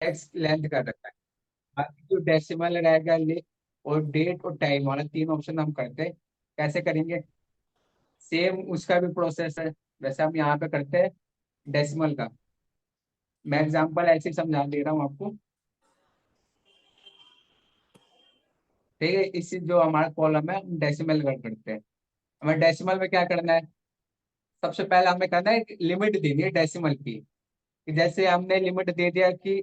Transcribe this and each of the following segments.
X length का रखा है। बाकी जो डेसिमल रहेगा ले, और डेट और टाइम वाला तीन ऑप्शन हम करते हैं। कैसे करेंगे? सेम उसका भी प्रोसेस है वैसे हम यहाँ पे करते हैं डेसिमल का। मैं एग्जांपल ऐसे ही समझा दे रहा हूँ आपको। ठीक है, इसी जो हमारा कॉलम है हम डेसिमल करते हैं। हमें डेसिमल में क्या करना है? सबसे पहले हमें करना है लिमिट देनी है डेसिमल की। कि जैसे हमने लिमिट दे दिया कि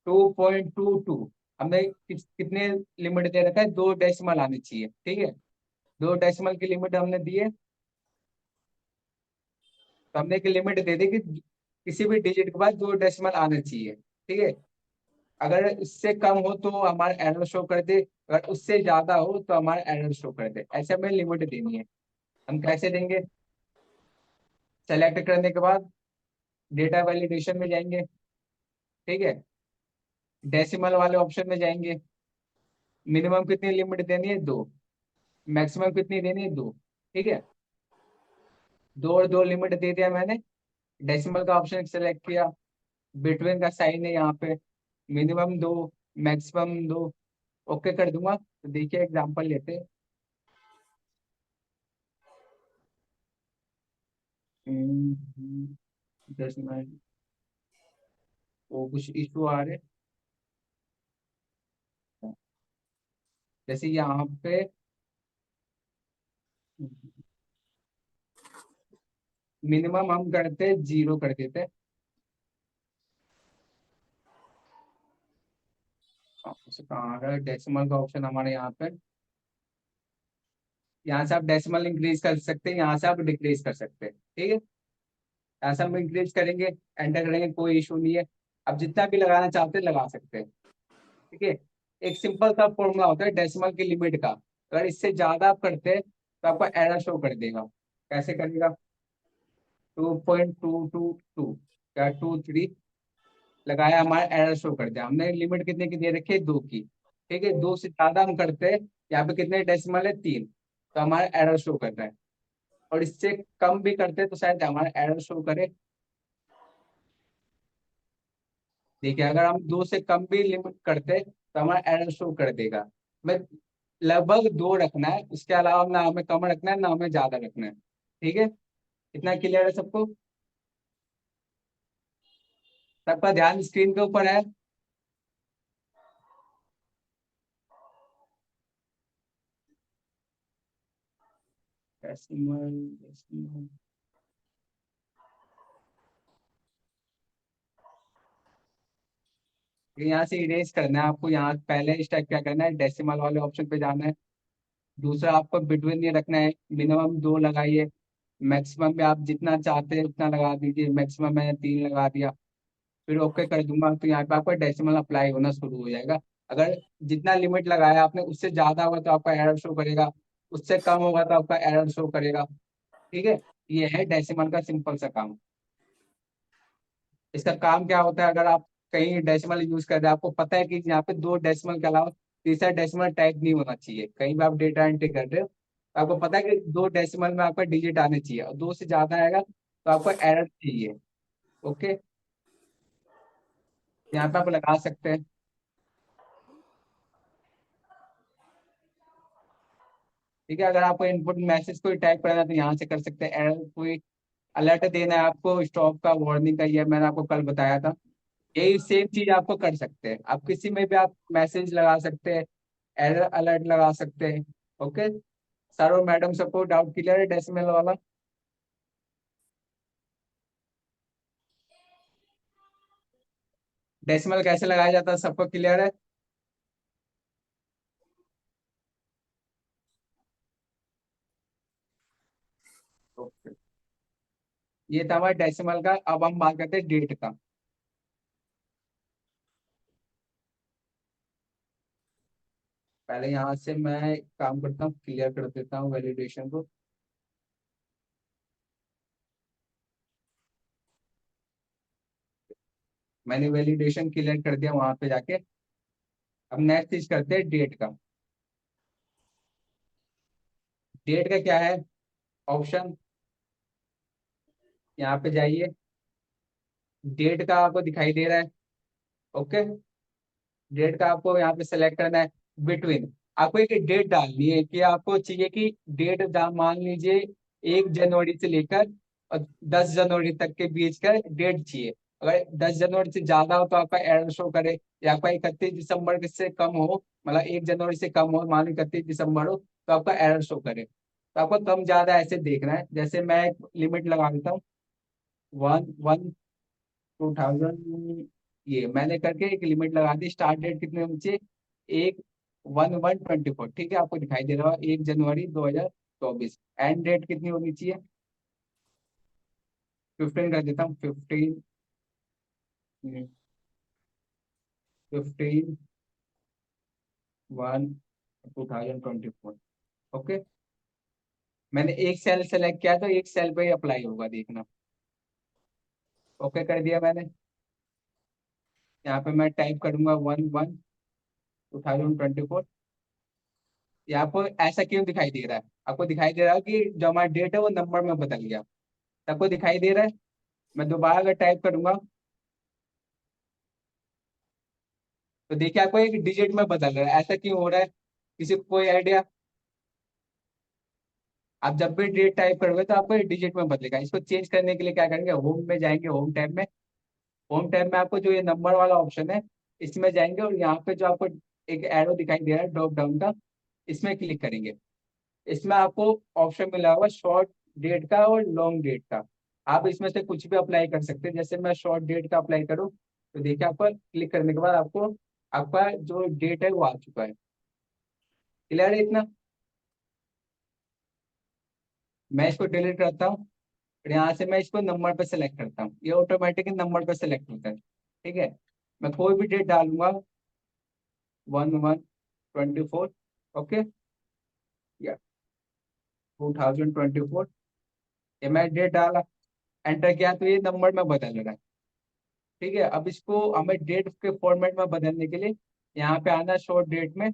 2.22, हमने कितने लिमिट दे रखा है? दो डेसिमल आने चाहिए। ठीक है, दो डेसिमल की लिमिट हमने दी है। तो हमने एक लिमिट दे दी कि किसी भी डिजिट के बाद दो डेसिमल आने चाहिए। ठीक है, अगर इससे कम हो तो हमारा एरर शो कर दे, अगर उससे ज्यादा हो तो हमारा एरर शो कर दे। ऐसे हमें लिमिट देनी है। हम कैसे देंगे? सेलेक्ट करने के बाद डेटा वैलिडेशन में जाएंगे। ठीक है, डेसिमल वाले ऑप्शन में जाएंगे। मिनिमम कितनी लिमिट देनी है? दो। मैक्सिमम कितनी देनी है? दो। ठीक है, दो और दो लिमिट दे दिया मैंने। डेसिमल का ऑप्शन सेलेक्ट किया, बिटवीन का साइन है यहाँ पे। मिनिमम दो, मैक्सिमम दो। ओके कर दूंगा। तो देखिए एग्जांपल लेते हैं। डेसिमल, वो कुछ इशू आ रहे हैं। जैसे यहाँ पे मिनिमम हम करते जीरो कर देते। कहाँ आ रहा है डेसिमल का ऑप्शन हमारे यहाँ पे? यहाँ से आप डेसिमल इंक्रीज कर सकते हैं, यहाँ से आप डिक्रीज कर सकते हैं। ठीक है, यहाँ से हम इंक्रीज करेंगे, एंटर करेंगे, कोई इशू नहीं है। अब जितना भी लगाना चाहते हैं लगा सकते हैं। ठीक है, एक सिंपल सा फॉर्मूला होता है डेसिमल की लिमिट का। अगर इससे ज्यादा आप करते हैं तो आपको एरर शो कर देगा। कैसे करेगा? 2.222 या 23 लगाया, हमारा एरर शो कर दिया। हमने लिमिट कितने की दे रखी है? दो की। ठीक है, दो से ज्यादा हम करते हैं, यहाँ पे कितने डेसिमल है? तीन। तो हमारा एरर शो कर रहा है। और इससे कम भी करते हैं तो शायद हमारा एरर शो करे। देखिए, अगर हम दो से कम भी लिमिट करते हैं तो हमारा एरर शो कर देगा। मैं लगभग दो रखना है, उसके अलावा ना हमें कम रखना है ना हमें ज्यादा रखना है। ठीक है, इतना क्लियर है सबको? सबका ध्यान स्क्रीन के ऊपर है? Decimal, decimal. यहाँ से इरेज करना है आपको। यहाँ पहले स्टेप क्या करना है? डेसिमल वाले ऑप्शन पे जाना है। दूसरा आपको बिटवीन ये रखना है, मिनिमम दो लगाइए। मैक्सिमम में आप जितना चाहते हैं उतना लगा दीजिए। मैक्सिमम मैंने तीन लगा दिया। फिर ओके कर दूंगा तो यहाँ पे आपका डेसिमल अप्लाई होना शुरू हो जाएगा। अगर जितना लिमिट लगाया आपने उससे ज्यादा होगा तो आपका एरर शो करेगा, उससे कम होगा तो आपका एरर शो करेगा। ठीक है, ये है डेसिमल का सिंपल सा काम। इसका काम क्या होता है? अगर आप कहीं डेसिमल यूज कर रहे हैं, आपको पता है कि यहाँ पे दो डेसिमल के अलावा तीसरा डेसिमल टाइप नहीं होना चाहिए। कहीं भी आप डेटा एंट्री कर रहे हो तो आपको पता है कि दो डेसिमल में आपका डिजिट आने चाहिए, और दो से ज्यादा आएगा तो आपको एरर चाहिए। ओके, यहाँ पे आप लगा सकते हैं। ठीक है, अगर आपको इनपुट मैसेज कोई टाइप करना है तो यहाँ से कर सकते हैं। एरर कोई अलर्ट देना है आपको स्टॉप का, वार्निंग का, ये मैंने आपको कल बताया था। यही सेम चीज आपको कर सकते हैं। आप किसी में भी आप मैसेज लगा सकते हैं, एरर अलर्ट लगा सकते हैं। ओके सर और मैडम, सबको डाउट क्लियर है डेसिमल वाला? डेसिमल कैसे लगाया जाता है सबको क्लियर है? ओके, ये था हमारा डेसिमल का। अब हम बात करते हैं डेट का। पहले यहाँ से मैं एक काम करता हूँ, क्लियर कर देता हूँ वैलिडेशन को। मैंने वैलिडेशन क्लियर कर दिया वहां पे जाके। अब नेक्स्ट चीज करते हैं डेट का। डेट का क्या है ऑप्शन? यहाँ पे जाइए, डेट का आपको दिखाई दे रहा है। ओके, डेट का आपको यहाँ पे सेलेक्ट करना है। बिटवीन आपको एक डेट डालनी है कि आपको चाहिए कि डेट मान लीजिए 1 जनवरी से लेकर और 10 जनवरी तक के बीच का डेट चाहिए। अगर 10 जनवरी से ज्यादा हो तो आपका एरर शो करे, या आपका 31 दिसंबर से कम हो, मतलब 1 जनवरी से कम हो, मान लो 31 दिसंबर हो, तो आपका एरर शो करे। तो आपको कम ज्यादा ऐसे देखना है। जैसे मैं एक लिमिट लगा देता हूँ, 1/1/2000, ये मैंने करके एक लिमिट लगा दी। स्टार्ट डेट कितने होनी चाहिए, 1/1/24, ठीक है, आपको दिखाई दे रहा है 1 जनवरी 2024। एंड डेट कितनी होनी चाहिए, 15 कर देता हूँ, 15/1/2024। ओके, मैंने एक सेल सेलेक्ट किया तो एक सेल पे ही अप्लाई होगा, देखना। ओके कर दिया मैंने। यहाँ पे मैं टाइप करूंगा 1/1/2024। ये आपको ऐसा क्यों दिखाई दे रहा है, आपको दिखाई दे रहा है कि जो हमारा डेट है वो नंबर में बदल गया। आपको दिखाई दे रहा है। मैं दोबारा अगर टाइप करूंगा तो देखिए आपको एक डिजिट में बदल रहा है। ऐसा क्यों हो रहा है, किसी को कोई आइडिया? आप जब भी डेट टाइप करोगे तो आपको डिजिट में बदलेगा। इसको चेंज करने के लिए क्या करेंगे, होम में जाएंगे, होम टैब में। होम टैब में आपको जो ये नंबर वाला ऑप्शन है, इसमें जाएंगे और यहाँ पे जो आपको एक एरो दिखाई दे रहा है ड्रॉप डाउन का, इसमें क्लिक करेंगे। इसमें आपको ऑप्शन मिला हुआ शॉर्ट डेट का और लॉन्ग डेट का। आप इसमें से कुछ भी अप्लाई कर सकते हैं। जैसे मैं शॉर्ट डेट का अप्लाई करूँ तो देखिए आपका क्लिक करने के बाद आपको आपका जो डेट है वो आ चुका है। क्लियर है इतना? मैं इसको डिलीट करता हूँ और यहाँ से मैं इसको नंबर पे सेलेक्ट करता हूँ, ये ऑटोमेटिक नंबर पे सेलेक्ट होता है। ठीक है, मैं कोई भी डेट डालूंगा, 1/1/24। ओके, या 2024, ये मैं डेट डाला, एंटर किया तो ये नंबर में बदल रहा है। ठीक है, अब इसको हमें डेट के फॉर्मेट में बदलने के लिए यहाँ पे आना शॉर्ट डेट में,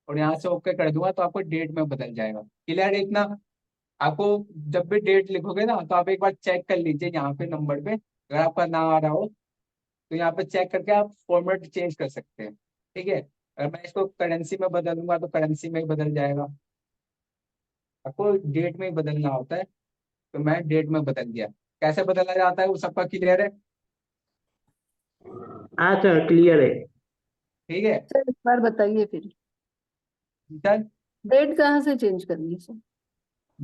और यहाँ से ओके कर दूंगा तो आपको डेट में बदल जाएगा। क्लियर है इतना? आपको जब भी डेट लिखोगे ना तो आप एक बार चेक कर लीजिए यहाँ पे नंबर पे, अगर आपका ना आ रहा हो तो यहाँ पे चेक करके आप फॉर्मेट चेंज कर सकते हैं। ठीक है, अगर मैं इसको करेंसी में बदलूंगा तो करेंसी में ही बदल जाएगा। आपको डेट में ही बदलना होता है, तो मैं डेट में बदल दिया। कैसे बदला जाता है वो सबका क्लियर है? हाँ सर, क्लियर है। ठीक है सर एक बार बताइए फिर, सर। डेट कहाँ से चेंज करनी है सर?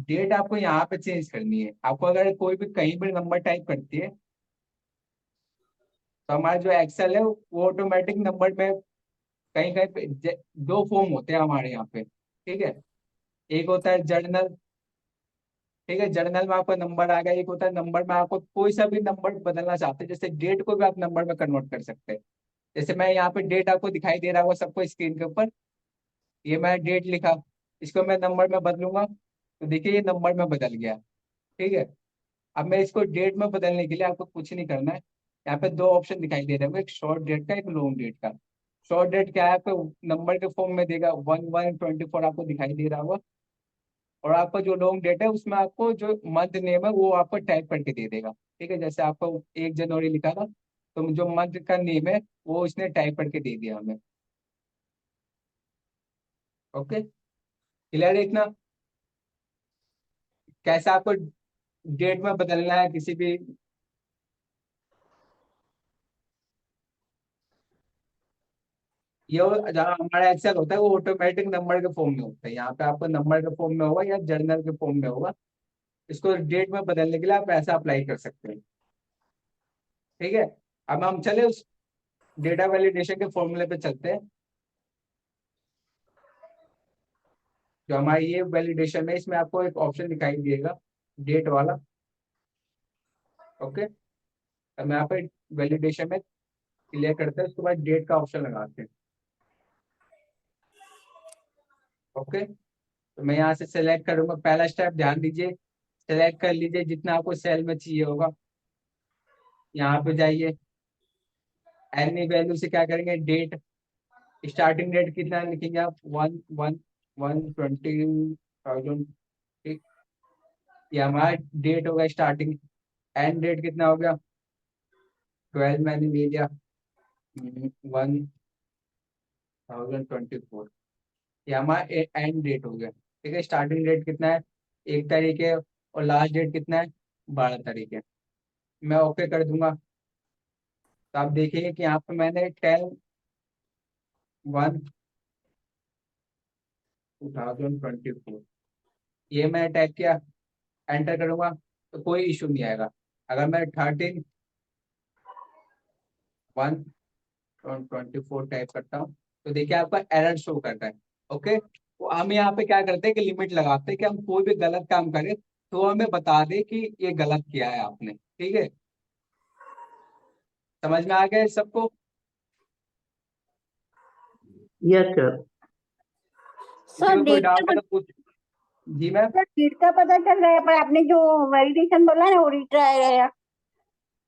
डेट आपको यहाँ पे चेंज करनी है। आपको अगर कोई भी कहीं भी नंबर टाइप करती है तो हमारा जो एक्सेल है वो ऑटोमेटिक नंबर में कहीं कहीं पे दो फॉर्म होते हैं हमारे यहाँ पे। ठीक है, एक होता है जर्नल। ठीक है, जर्नल में आपका नंबर आ गया। एक होता है नंबर में आपको कोई सा भी नंबर बदलना चाहते हैं, जैसे डेट को भी आप नंबर में कन्वर्ट कर सकते हैं। जैसे मैं यहाँ पे डेट आपको दिखाई दे रहा होगा सबको स्क्रीन के ऊपर, ये मैं डेट लिखा, इसको मैं नंबर में बदलूंगा तो देखिए ये नंबर में बदल गया। ठीक है, अब मैं इसको डेट में बदलने के लिए आपको कुछ नहीं करना है। यहाँ पे दो ऑप्शन दिखाई दे रहे हैं, एक शॉर्ट डेट का, एक लॉन्ग डेट का। शॉर्ट डेट क्या है, आपको नंबर के फॉर्म में देगा, 1/1/24 आपको दिखाई दे रहा होगा। और आपका जो लॉन्ग डेट है उसमें आपको जो मंथ नेम है वो आपको टाइप करके दे देगा। ठीक है, जैसे आपको 1 जनवरी लिखा था तो जो मंथ का नेम है वो इसने टाइप करके दे दिया हमें। ओके, क्लियर है इतना? कैसे आपको डेट में बदलना है किसी भी, जहाँ हमारा एक्सेल होता है वो ऑटोमेटिक नंबर के फॉर्म में होता है। यहाँ पे आपको नंबर के फॉर्म में होगा या जर्नल के फॉर्म में होगा। इसको डेट में बदलने के लिए आप ऐसा अप्लाई कर सकते हैं। ठीक है, अब हम चले उस डेटा वैलिडेशन के फॉर्मूले पे चलते हैं। जो हमारी ये वैलिडेशन है इसमें आपको एक ऑप्शन दिखाई देगा डेट वाला। ओके, अब यहाँ पे वैलिडेशन में क्लियर करते हैं, उसके बाद डेट का ऑप्शन लगाते हैं। ओके, तो मैं यहाँ से सेलेक्ट करूंगा। पहला स्टेप ध्यान दीजिए, सेलेक्ट कर लीजिए जितना आपको सेल में चाहिए होगा। यहाँ पे जाइए, एनी वैल्यू से क्या करेंगे, डेट। स्टार्टिंग डेट कितना लिखेंगे आप, 1/1/2020। ठीक, ये हमारा डेट होगा स्टार्टिंग। एंड डेट कितना हो गया, 12 मैंने ले लिया। 1024, ये हमारा एंड डेट हो गया। ठीक है, स्टार्टिंग डेट कितना है, 1 तारीख है, और लास्ट डेट कितना है, 12 तारीख है। मैं ओके कर दूंगा, तो आप देखिए कि यहाँ पे मैंने 10/1/2024 ये मैंने टाइप किया, एंटर करूंगा तो कोई इशू नहीं आएगा। अगर मैं 13/1/24 टाइप करता हूँ तो देखिए आपका एरर शो करता है। ओके, तो हम यहाँ पे क्या करते हैं कि लिमिट लगाते हैं कि हम कोई भी गलत काम करें तो हमें बता दे कि ये गलत किया है आपने। ठीक है, समझ में आ गया है सबको? Yes sir. किसी सर को कोई डेट डाउट का है तो पूछ। जी मैम। सर डेट का पता चल रहा है, पर आपने जो वैलिडेशन बोला ना वो रिट्राई रहेगा,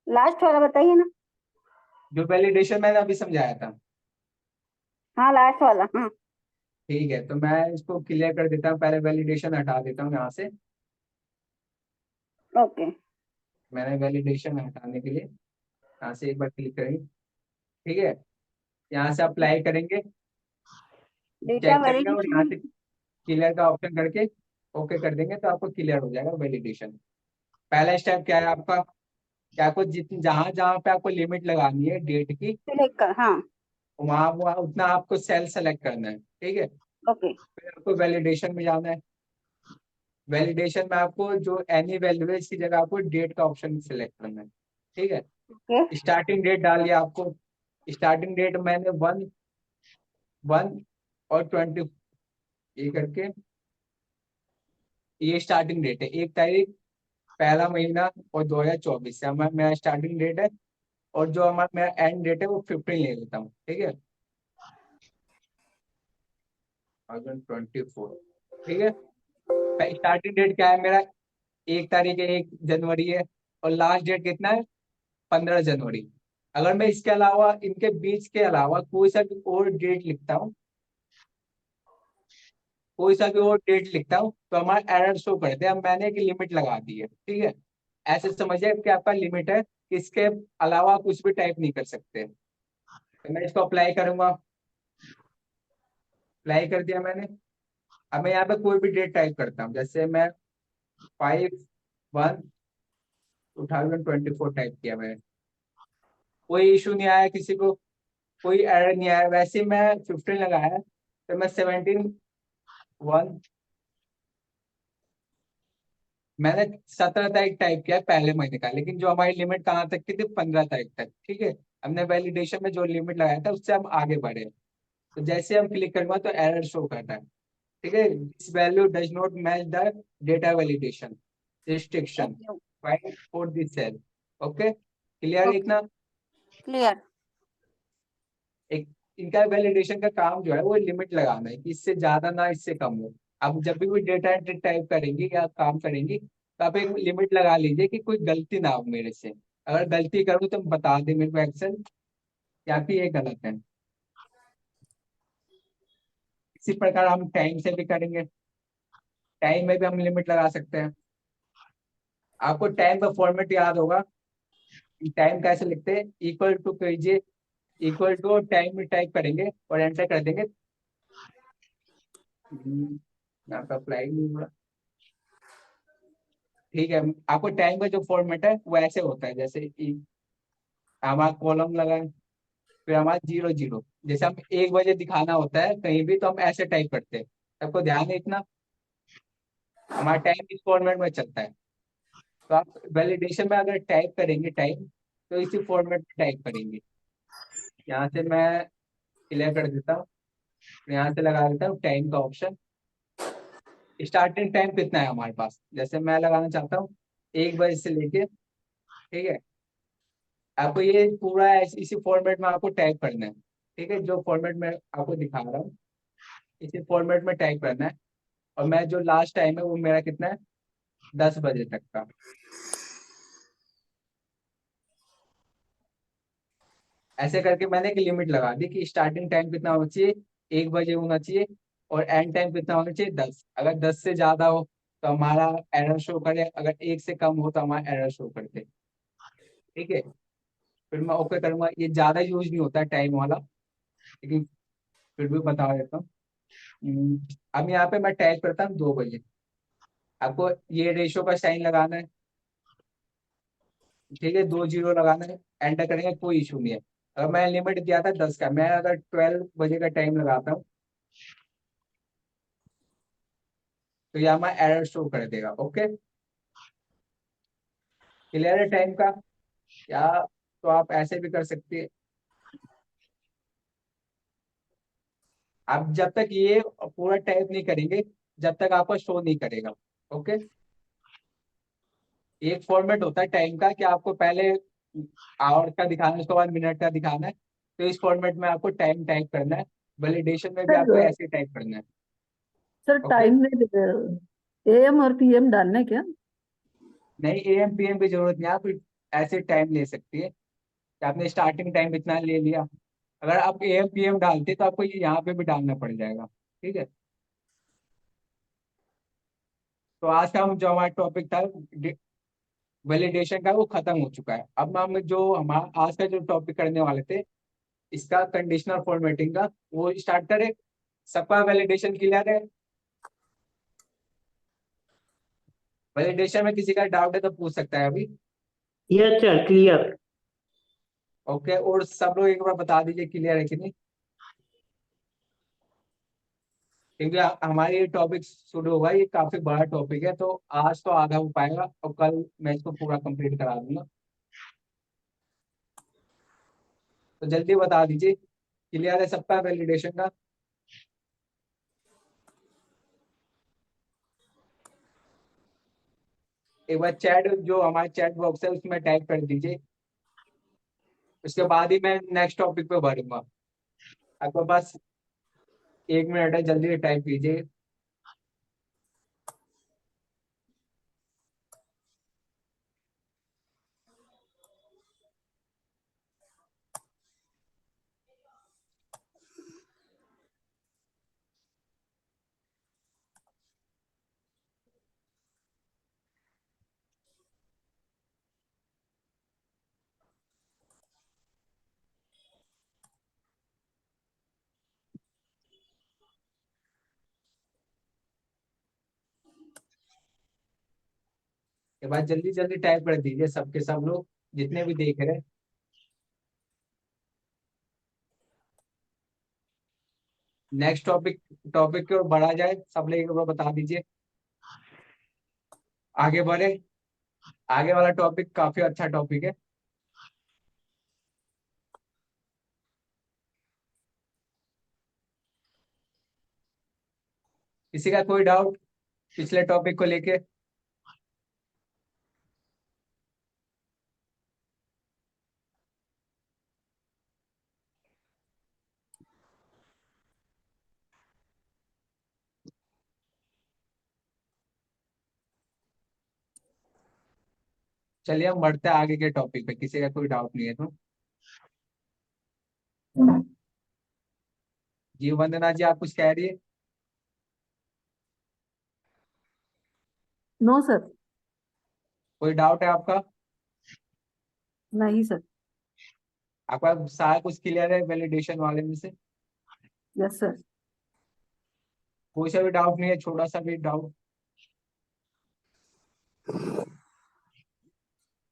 लास्ट वाला बताइए ना। जो वैलिडेशन मैंने अभी समझाया था। हाँ लास्ट वाला, हाँ। ठीक है, तो मैं इसको क्लियर कर देता हूँ, पहले वैलिडेशन हटा देता हूँ यहाँ से। ओके। मैंने वैलिडेशन हटाने के लिए यहाँ से एक बार क्लिक करेंगे। ठीक है, यहाँ से अप्लाई करेंगे, डेटा चेक करेंगे, और यहाँ वैलिडेशन। से क्लियर का ऑप्शन करके ओके कर देंगे तो आपको क्लियर हो जाएगा वैलिडेशन। पहला स्टेप क्या है आपका, कि आपको जितनी जहां जहां पे आपको लिमिट लगानी है डेट की, सिलेक्ट कर, हाँ। वहां वहां उतना आपको सेल सेलेक्ट करना है। ठीक है, ओके। फिर आपको वैलिडेशन में जाना है। वैलिडेशन में आपको जो एनी वैल्यू है इसकी जगह आपको डेट का ऑप्शन सिलेक्ट करना है। ठीक है, ओके। स्टार्टिंग डेट डालिए आपको। स्टार्टिंग डेट मैंने 1/1/20 ये करके, ये स्टार्टिंग डेट है, 1 तारीख पहला महीना और 2024 से हमारा मेरा स्टार्टिंग डेट है। और जो हमारा मेरा एंड डेट है वो 15 ले लेता हूँ। ठीक है, 2024। ठीक है, स्टार्टिंग डेट क्या है मेरा, 1 तारीख है, 1 जनवरी है, और लास्ट डेट कितना है, 15 जनवरी। अगर मैं इसके अलावा इनके बीच के अलावा कोई सा भी और डेट लिखता हूँ, कोई सा भी और डेट लिखता हूँ तो हमारा एरर शो करते हैं। अब मैंने एक लिमिट लगा दी है। ठीक है, ऐसे समझिए कि आपका लिमिट है, इसके अलावा कुछ भी टाइप नहीं कर सकते। तो मैं इसको अप्लाई करूंगा, अप्लाई कर दिया मैंने। अब मैं यहाँ पे कोई भी डेट टाइप करता हूँ, जैसे मैं 5/1/2024 टाइप किया मैंने, कोई इशू नहीं आया, किसी को कोई एरर नहीं आया। वैसे ही मैं 15 लगाया तो मैं 17/1, मैंने 17 तारीख टाइप किया पहले महीने का, लेकिन जो हमारी लिमिट कहाँ तक की थी, 15 तारीख तक। ठीक है, हमने वैलिडेशन में जो लिमिट लगाया था उससे हम आगे बढ़े, तो जैसे हम क्लिक करूंगा तो एरर शो करता है। ठीक है, this value does not match the data validation restriction okay. Find for this cell. Okay, clear इतना? क्लियर। एक इनका वैलिडेशन का काम जो है वो लिमिट लगाना है कि इससे ज्यादा ना इससे कम हो। अब जब भी डेटा एंट्री टाइप करेंगे या काम करेंगे तो आप एक लिमिट लगा लीजिए कि कोई गलती ना हो मेरे से। अगर गलती करूँ तो बता दे मेरे को एक्सेल, या फिर ये गलत है। इसी प्रकार हम टाइम से भी करेंगे, टाइम में भी हम लिमिट लगा सकते हैं। आपको टाइम का फॉर्मेट याद होगा, टाइम कैसे लिखते हैं, इक्वल टू कीजिए, इक्वल टू टाइम में टाइप करेंगे और एंटर कर देंगे। यहाँ पे अप्लाई नहीं हुआ। ठीक है, आपको टाइम का जो फॉर्मेट है वो ऐसे होता है, जैसे हमारा कॉलम लगाए, फिर हमारा 0 0, जैसे हम 1 बजे दिखाना होता है कहीं भी तो हम ऐसे टाइप करते हैं। आपको ध्यान है इतना, हमारा टाइम इस फॉर्मेट में चलता है। तो आप वैलिडेशन में अगर टाइप करेंगे टाइम, तो इसी फॉर्मेट में टाइप करेंगे। यहाँ से मैं क्लियर कर देता हूँ, यहाँ से लगा देता हूँ टाइम का ऑप्शन। स्टार्टिंग टाइम कितना है हमारे पास, जैसे मैं लगाना चाहता हूँ 1 बजे से लेके। ठीक है, आपको ये पूरा इसी फॉर्मेट में आपको टाइप करना है। ठीक है, जो फॉर्मेट में आपको दिखा रहा हूँ इसी फॉर्मेट में टाइप करना है। और मैं जो लास्ट टाइम है वो मेरा कितना है, 10 बजे तक का। ऐसे करके मैंने एक लिमिट लगा दी कि स्टार्टिंग टाइम कितना होना चाहिए, 1 बजे होना चाहिए, और एंड टाइम कितना होना चाहिए, 10। अगर 10 से ज्यादा हो तो हमारा एरर शो करे, अगर 1 से कम हो तो हमारा एरर शो करते। ठीक है, फिर मैं ओके करूंगा। ये ज्यादा यूज नहीं होता है टाइम वाला, लेकिन फिर भी बता देता हूँ। अब यहाँ पे मैं टाइप करता हूँ 2 बजे। आपको ये रेशो का साइन लगाना है, ठीक है, 2 जीरो लगाना है, एंटर करेंगे, कोई इशू नहीं है। अगर मैं लिमिट दिया था 10 का, मैं अगर 12 बजे का टाइम लगाता हूँ तो यहाँ मैं एरर शो कर देगा। ओके, क्लियर है टाइम का? या तो आप ऐसे भी कर सकते हैं। आप जब तक ये पूरा टाइप नहीं करेंगे, जब तक आपको शो नहीं करेगा। ओके, एक फॉर्मेट होता है टाइम का कि आपको पहले आवर का दिखाना है, उसके बाद मिनट का दिखाना है। तो इस फॉर्मेट में आपको टाइम टाइप करना है। वैलिडेशन में भी आपको सर ऐसे टाइप करना है। सर ओके, टाइम में AM और PM डालना है क्या? नहीं AM PM की जरूरत नहीं, आप ऐसे टाइम ले सकती है कि आपने स्टार्टिंग टाइम इतना ले लिया। अगर आप AM PM डालते तो आपको ये यहाँ पे भी डालना पड़ जाएगा। ठीक है, तो आज का हम जो हमारा टॉपिक था वैलिडेशन का, वो खत्म हो चुका है। अब हम जो हमारा आज का जो टॉपिक करने वाले थे, इसका कंडीशनल फॉर्मेटिंग का, वो स्टार्ट करें। सबका वैलिडेशन क्लियर है? वैलिडेशन में किसी का डाउट है तो पूछ सकता है अभी। Yes sir, clear. ओके, और सब लोग एक बार बता दीजिए क्लियर है कि नहीं, क्योंकि हमारी ये टॉपिक शुरू होगा, ये काफी बड़ा टॉपिक है, तो आज तो आधा हो पाएगा और कल मैं इसको पूरा कंप्लीट करा दूंगा। तो जल्दी बता दीजिए क्लियर है सबका वैलिडेशन का? एक बार चैट, जो हमारा चैट बॉक्स है उसमें टाइप कर दीजिए, उसके बाद ही मैं नेक्स्ट टॉपिक पे बढ़ूंगा। आपके पास 1 मिनट है, जल्दी टाइप कीजिए। एक बार जल्दी जल्दी टाइप कर दीजिए सबके सब लोग, जितने भी देख रहे हैं। नेक्स्ट टॉपिक टॉपिक की ओर बढ़ा जाए, सब लोग एक बार बता दीजिए, आगे बढ़े। आगे वाला टॉपिक काफी अच्छा टॉपिक है। किसी का कोई डाउट पिछले टॉपिक को लेके? चलिए हम बढ़ते हैं आगे के टॉपिक पे, किसी का कोई डाउट नहीं है तो। जी वंदना जी, आप कुछ कह रही है? No sir. कोई डाउट है आपका? नहीं सर। आपका सारा कुछ क्लियर है वैलिडेशन वाले में से? Yes sir. कोई सा भी डाउट नहीं है, छोटा सा भी डाउट?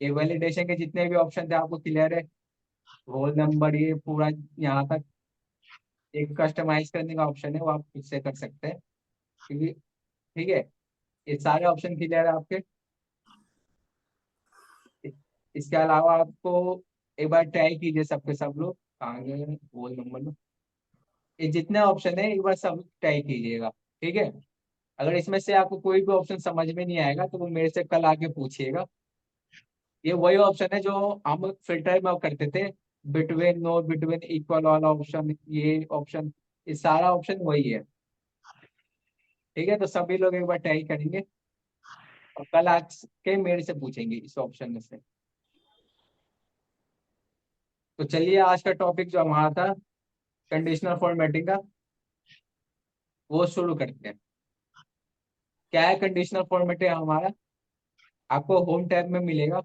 ये वैलिडेशन के जितने भी ऑप्शन थे आपको क्लियर है? रोल नंबर, ये पूरा यहाँ तक। एक कस्टमाइज करने का ऑप्शन है, वो आप खुद से कर सकते हैं, क्योंकि ठीक है, ये सारे ऑप्शन क्लियर है आपके। इसके अलावा आपको एक बार ट्राई कीजिए सबके सब लोग, आगे रोल नंबर में ये जितने ऑप्शन है एक बार सब ट्राई कीजिएगा। ठीक है, अगर इसमें से आपको कोई भी ऑप्शन समझ में नहीं आएगा तो वो मेरे से कल आके पूछिएगा। ये वही ऑप्शन है जो हम फिल्टर में करते थे, बिटवीन, नो बिटवीन, इक्वल वाला ऑप्शन, ये ऑप्शन, ये सारा ऑप्शन वही है। ठीक है, तो सभी लोग एक बार ट्राई करेंगे और कल आके मेरे से पूछेंगे इस ऑप्शन में से। तो चलिए आज का टॉपिक जो हमारा था कंडीशनल फॉर्मेटिंग का, वो शुरू करते हैं। क्या है कंडीशनल फॉर्मेटिंग हमारा? आपको होम टैब में मिलेगा।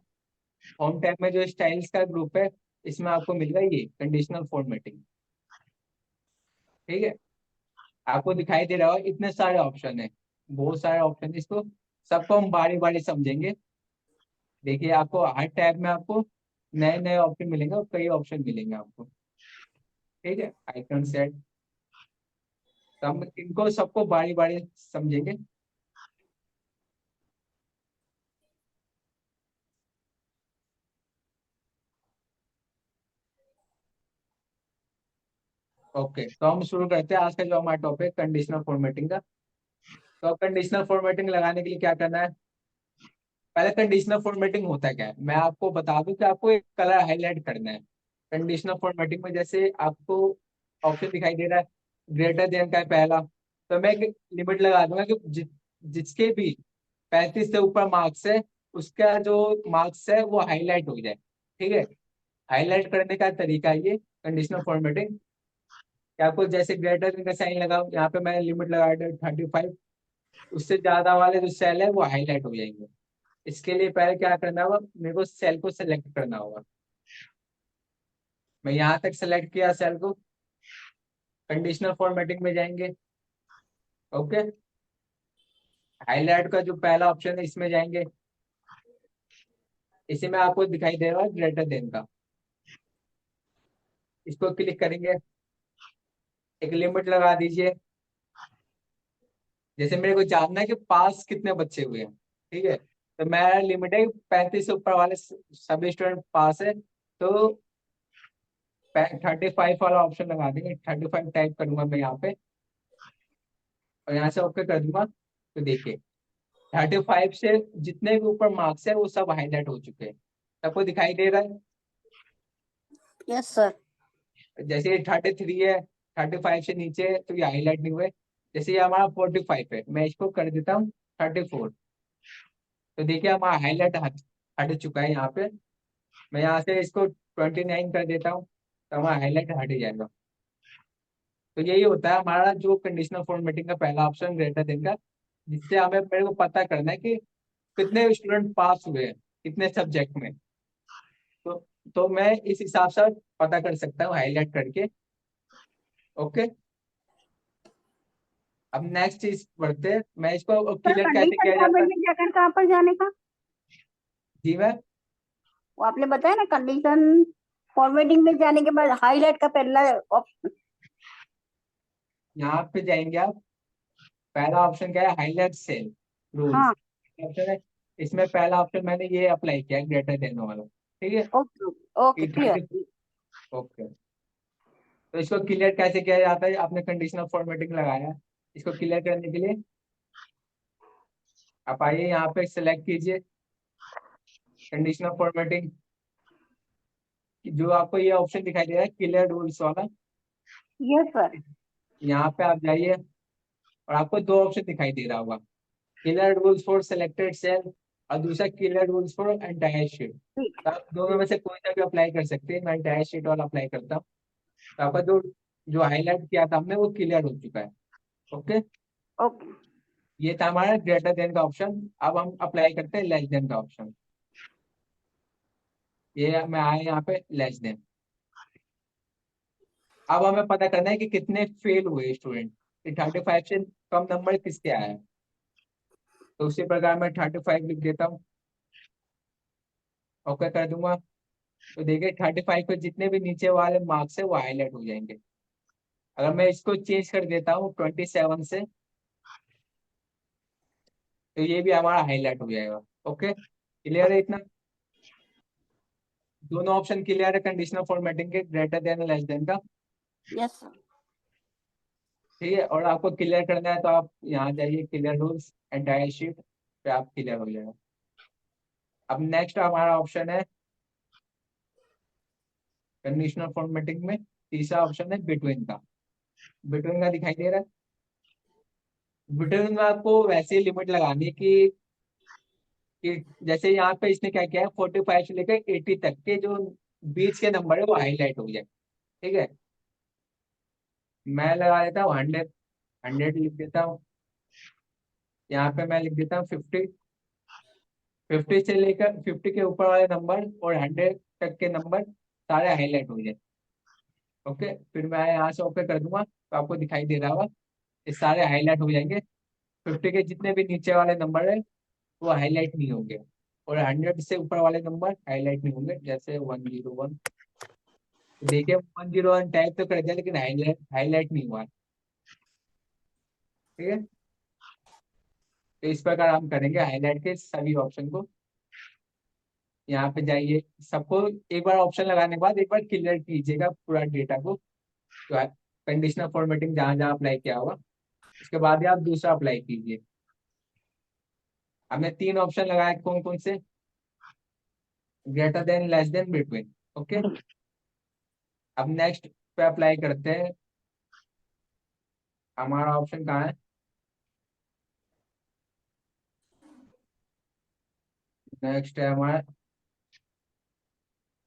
होम टैब में जो स्टाइल्स का ग्रुप है, इसमें आपको मिलेगा ये कंडीशनल फॉर्मेटिंग। ठीक है, आपको दिखाई दे रहा होगा इतने सारे ऑप्शन है, बहुत सारे ऑप्शन है, इसको सबको हम बारी बारी समझेंगे। देखिए आपको हर टैब में आपको नए नए ऑप्शन मिलेंगे और कई ऑप्शन मिलेंगे आपको। ठीक है, आइकन सेट, तो हम इनको सबको बारी बारी समझेंगे। ओके, तो हम शुरू करते हैं आज का जो हमारा टॉपिक कंडीशनल फॉर्मेटिंग का। तो कंडीशनल फॉर्मेटिंग लगाने के लिए क्या करना है, पहले कंडीशनल फॉर्मेटिंग होता क्या है मैं आपको बता दूं कि आपको एक कलर हाईलाइट करना है। कंडीशनल फॉर्मेटिंग में जैसे आपको ऑप्शन दिखाई दे रहा है ग्रेटर देन का है पहला, तो मैं एक लिमिट लगा दूंगा कि जिसके भी 35 से ऊपर मार्क्स है उसका जो मार्क्स है वो हाईलाइट हो जाए। ठीक है, हाईलाइट करने का तरीका ये कंडीशनल फॉर्मेटिंग, कि आपको जैसे ग्रेटर देन का साइन लगाओ, यहाँ पे मैंने लिमिट लगा दिया 35, उससे ज्यादा वाले जो सेल है वो हाईलाइट हो जाएंगे। इसके लिए पहले क्या करना होगा, मेरे को सेल को सेलेक्ट करना होगा। मैं यहाँ तक सेलेक्ट किया सेल को, कंडीशनल फॉर्मेटिंग में जाएंगे। ओके, हाईलाइट का जो पहला ऑप्शन है इसमें जाएंगे, इसी में आपको दिखाई देगा ग्रेटर देन का, इसको क्लिक करेंगे, एक लिमिट लगा दीजिए। जैसे मेरे को जानना है कि पास कितने बच्चे हुए हैं, ठीक है, तो मेरा लिमिट है 35 से ऊपर वाले सभी स्टूडेंट पास है, तो 35 वाला ऑप्शन लगा देंगे, 35 टाइप करूंगा मैं यहाँ पे और यहाँ से ओके कर दूंगा। तो देखिए 35 से जितने भी ऊपर मार्क्स है वो सब हाईलाइट हो चुके हैं, सबको दिखाई दे रहा है। Yes sir. जैसे 33 है, 35 से नीचे है, तो ये हाईलाइट नहीं हुए। जैसे ये हमारा 45 है, मैं इसको कर देता हूँ 34, तो देखिए हमारा हाईलाइट हट हट चुका है यहाँ पे। मैं यहाँ से इसको 29 कर देता हूँ, तो हमारा हाईलाइट हट जाएगा। तो यही होता है हमारा जो कंडीशनल फॉर्मेटिंग का पहला ऑप्शन ग्रेटर देन का, जिससे हमें मेरे को पता करना है कि कितने स्टूडेंट पास हुए हैं कितने सब्जेक्ट में। तो तो मैं इस हिसाब से पता कर सकता हूँ हाईलाइट करके। ओके, अब नेक्स्ट चीज बढ़ते हैं, मैं इसको सर क्लियर कैसे कंडीशन किया जाता है। फॉर्मेट में जाकर कहाँ पर जाने का? जी मैम, वो आपने बताया ना कंडीशन फॉर्मेटिंग में जाने के बाद हाईलाइट का पहला ऑप्शन। यहाँ पे जाएंगे आप, पहला ऑप्शन क्या है, हाईलाइट सेल रूल्स हाँ। ऑप्शन है। इसमें पहला ऑप्शन मैंने ये अप्लाई किया ग्रेटर देन वाला। ठीक है, ओके ओके क्लियर। 33। ओके, तो इसको क्लियर कैसे किया जाता है, आपने कंडीशनल फॉर्मेटिंग लगाया है, इसको क्लियर करने के लिए आप आइए यहाँ पे सिलेक्ट कीजिए कंडीशनल फॉर्मेटिंग, जो आपको ये ऑप्शन दिखाई दे रहा है क्लियर रूल्स वाला, यस सर। यहाँ पे आप जाइए और आपको दो ऑप्शन दिखाई दे रहा होगा, clear rules for selected cell और दूसरा clear rules for entire sheet. ठीक। तो आप दोनों में से कोई सा भी अप्लाई कर सकते हैं, मैं एंटायर शीट वाला अप्लाई करता हूँ। तो आपका जो जो हाईलाइट किया था हमने वो क्लियर हो चुका है। Okay, okay. ये था हमारा ग्रेटर देन का ऑप्शन। अब हम अप्लाई करते हैं लेस देन का ऑप्शन, ये मैं आया यहाँ पे लेस देन। अब हमें पता करना है कि कितने फेल हुए स्टूडेंट, 35 से कम नंबर किसके आया है, तो उसी प्रकार मैं 35 लिख देता हूँ, ओके कर दूंगा। तो देखिए 35 पे जितने भी नीचे वाले मार्क्स है वो हाईलाइट हो जाएंगे। अगर मैं इसको चेंज कर देता हूँ 27 से, तो ये भी हमारा हाईलाइट हो जाएगा। ओके, क्लियर है इतना, दोनों ऑप्शन क्लियर है कंडीशनल फॉर्मेटिंग के ग्रेटर देन लेस देन का। Yes sir. ठीक है, और आपको क्लियर करना है तो आप यहाँ जाइए क्लियर रूल्स एंटायर शीट पे, आप क्लियर हो जाएगा। अब नेक्स्ट हमारा ऑप्शन है कंडीशनल फॉर्मेटिंग में, तीसरा ऑप्शन है बिटवीन का। बिटवीन का दिखाई दे रहा है, बिटवीन में आपको वैसे लिमिट लगानी है कि जैसे यहाँ पे इसने क्या किया है 45 से लेकर 80 तक के जो बीच के नंबर है वो हाईलाइट हो जाए। ठीक है, मैं लगा देता हूँ 100, 100 लिख देता हूँ, यहाँ पे मैं लिख देता हूँ 50, 50 से लेकर 50 के ऊपर वाले नंबर और 100 तक के नंबर सारे हाईलाइट हो जाए। ओके, फिर मैं यहाँ से ओके कर दूंगा तो आपको दिखाई दे रहा होगा ये सारे हाईलाइट हो जाएंगे। 50 के जितने भी नीचे वाले नंबर है वो हाईलाइट नहीं होंगे, और 100 से ऊपर वाले नंबर हाईलाइट नहीं होंगे। जैसे 101, देखिए 101 टाइप तो कर दिया लेकिन हाईलाइट हाईलाइट नहीं हुआ। ठीक है, तो इस प्रकार हम करेंगे हाईलाइट के सभी ऑप्शन को। यहाँ पे जाइए, सबको एक बार ऑप्शन लगाने के बाद एक बार क्लियर कीजिएगा पूरा डेटा को, तो कंडीशनल फॉर्मेटिंग जहाँ जहाँ अप्लाई किया होगा उसके बाद ही आप दूसरा अप्लाई कीजिए। हमने 3 ऑप्शन लगाए, कौन कौन से? Greater than, less than, between. Okay, अब नेक्स्ट पे अप्लाई करते हैं। हमारा ऑप्शन कहाँ है? नेक्स्ट है हमारा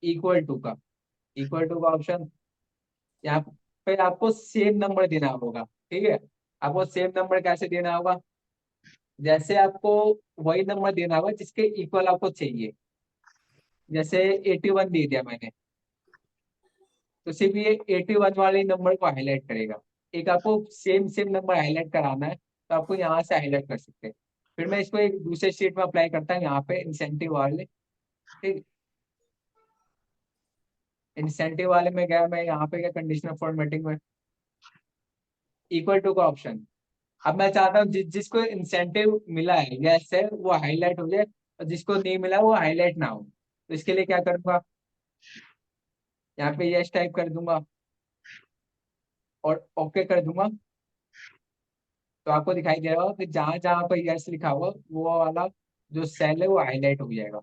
इक्वल टू का। इक्वल टू का ऑप्शन, यहाँ पे आपको सेम नंबर देना होगा। ठीक है, आपको सेम नंबर कैसे देना होगा? जैसे आपको वही नंबर देना होगा जिसके इक्वल आपको चाहिए। जैसे 81 दे दिया मैंने, तो सिर्फ ये 81 वाले नंबर को हाईलाइट करेगा। एक आपको सेम सेम नंबर हाईलाइट कराना है तो आपको यहाँ से हाईलाइट कर सकते हैं। फिर मैं इसको एक दूसरे शीट में अप्लाई करता हूँ, यहाँ पे इंसेंटिव वाले। ठीक, इंसेंटिव वाले में गया मैं, यहाँ पे क्या कंडीशनल फॉर्मेटिंग में इक्वल टू का ऑप्शन। अब मैं चाहता हूँ जिसको इंसेंटिव मिला है यस है वो हाईलाइट हो जाए, और जिसको नहीं मिला वो हाईलाइट ना हो। तो इसके लिए क्या करूंगा, यहाँ पे यस टाइप कर दूंगा और ओके कर दूंगा। तो आपको दिखाई दे रहा होगा कि जहां जहां पर यस लिखा हुआ वो वाला जो सेल है वो हाईलाइट हो जाएगा।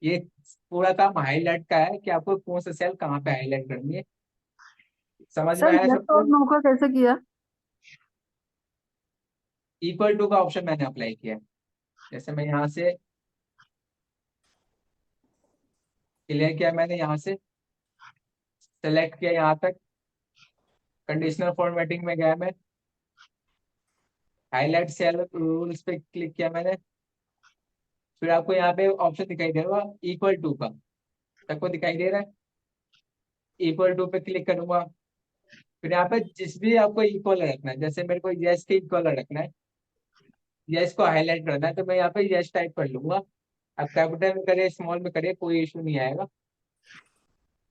ये पूरा काम हाईलाइट का है कि आपको कौन सा सेल कहाँ पे हाईलाइट करनी है। समझ में सर आया यस और सबको? नो का कैसे किया? इक्वल टू का ऑप्शन मैंने अप्लाई किया। जैसे मैं यहाँ से क्लियर किया, मैंने यहाँ से सेलेक्ट किया यहाँ तक, कंडीशनल फॉर्मेटिंग में गया मैं, हाईलाइट सेल रूल्स पे क्लिक किया मैंने। फिर आपको यहाँ पे ऑप्शन दिखाई दे रहा है इक्वल टू का, सबको दिखाई दे रहा है? इक्वल टू पे क्लिक करूंगा। फिर यहाँ पे जिस भी आपको इक्वल रखना है, जैसे मेरे को यस के इक्वल रखना है, यस को हाईलाइट करना है, तो मैं यहाँ पे यस टाइप कर लूंगा। अब कैपिटल में करे स्मॉल में करे कोई इशू नहीं आएगा।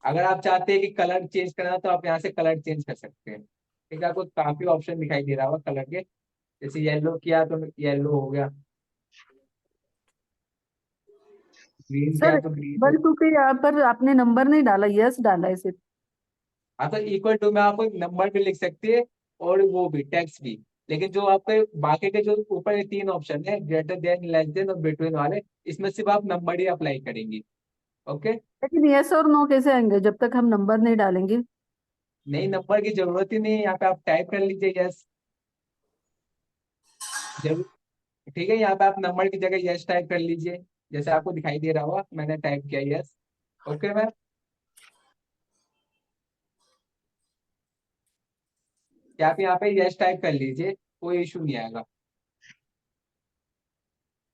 अगर आप चाहते हैं कि कलर चेंज करना तो आप यहाँ से कलर चेंज कर सकते हैं। ठीक है, आपको काफी ऑप्शन दिखाई दे रहा होगा कलर के। जैसे येलो किया तो येलो हो गया, ग्रीन किया सर तो ग्रीन हो 1 2 के यहाँ पर आपने नंबर नहीं डाला, यस डाला है सिर्फ। हाँ, तो इक्वल टू में आप नंबर भी लिख सकते हैं और वो भी टेक्स्ट भी। लेकिन जो आपके बाकी के जो ऊपर ये 3 ऑप्शन है, ग्रेटर देन, लेस देन और बिटवीन वाले, इसमें सिर्फ आप नंबर ही अप्लाई करेंगे। ओके, लेकिन यस और नो कैसे आएंगे जब तक हम नंबर नहीं डालेंगे? नहीं नंबर की जरूरत ही नहीं है, यहाँ पे आप टाइप कर लीजिए यस। जरूर, ठीक है, यहाँ पे आप नंबर की जगह यस टाइप कर लीजिए, जैसे आपको दिखाई दे रहा होगा मैंने टाइप किया यस। ओके मैम, क्या आप यहाँ पे यस टाइप कर लीजिए, कोई इशू नहीं आएगा।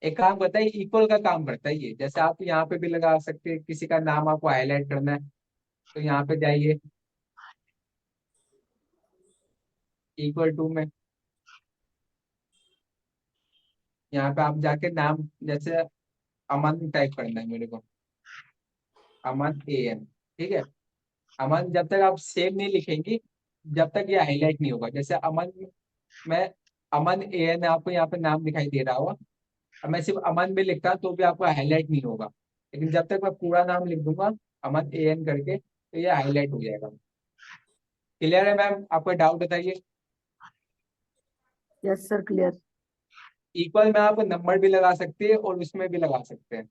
एक काम करता है, इक्वल का काम करता है ये। जैसे आप यहाँ पे भी लगा सकते हैं, किसी का नाम आपको हाईलाइट करना है तो यहाँ पे जाइए इक्वल टू में, यहाँ पे आप जाके नाम, जैसे अमन टाइप करना है मेरे को, अमन AM। ठीक है, अमन जब तक आप सेम नहीं लिखेंगी जब तक ये हाईलाइट नहीं होगा। जैसे अमन, मैं अमन AN आपको यहाँ पे नाम दिखाई दे रहा होगा, अब मैं सिर्फ अमन भी लिखता तो भी आपको हाईलाइट नहीं होगा। लेकिन जब तक मैं पूरा नाम लिख दूंगा अमन AN करके तो ये हाईलाइट हो जाएगा। क्लियर है मैम? आपको डाउट बताइए। Yes sir, clear. इक्वल में आप नंबर भी लगा सकते हैं और उसमें भी लगा सकते हैं।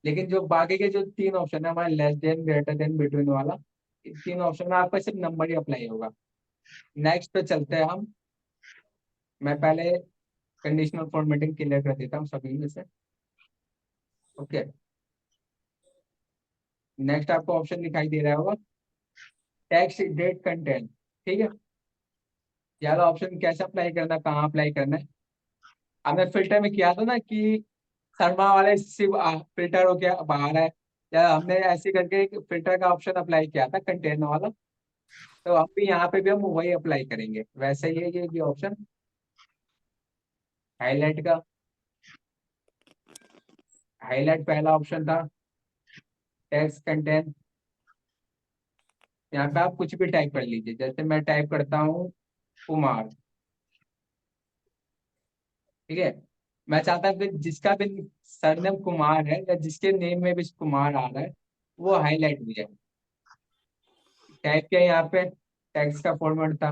लेकिन जो बाकी के जो 3 ऑप्शन है हमारे, less than, greater than, between वाला, इन 3 ऑप्शन में आपका सिर्फ नंबर ही अप्लाई होगा। नेक्स्ट पे चलते हैं हम। मैं पहले कंडीशनल फॉर्मेटिंग क्लियर कर देता हूँ सभी में से। ओके, नेक्स्ट आपको ऑप्शन दिखाई दे रहा होगा टेक्स्ट, डेट, कंटेंट। ठीक है, ये वाला ऑप्शन कैसे अप्लाई करना, कहाँ अप्लाई करना है? हमने फिल्टर में किया था ना कि शर्मा वाले सिर्फ फिल्टर हो गया बाहर है, या हमने ऐसे करके फिल्टर का ऑप्शन अप्लाई किया था कंटेन वाला, तो अब भी यहाँ पे भी हम वही अप्लाई करेंगे, वैसे ही है ये भी ऑप्शन हाईलाइट का। हाईलाइट पहला ऑप्शन था, टेक्स्ट कंटेंट, यहाँ पे आप कुछ भी टाइप कर लीजिए, जैसे मैं टाइप करता हूँ कुमार, ठीक है। मैं चाहता हूँ कि जिसका भी सरनेम कुमार है या जिसके नेम में भी कुमार आ रहा है वो हाईलाइट हो जाए। टाइप किया यहाँ पे, टेक्स्ट का फॉर्मेट था।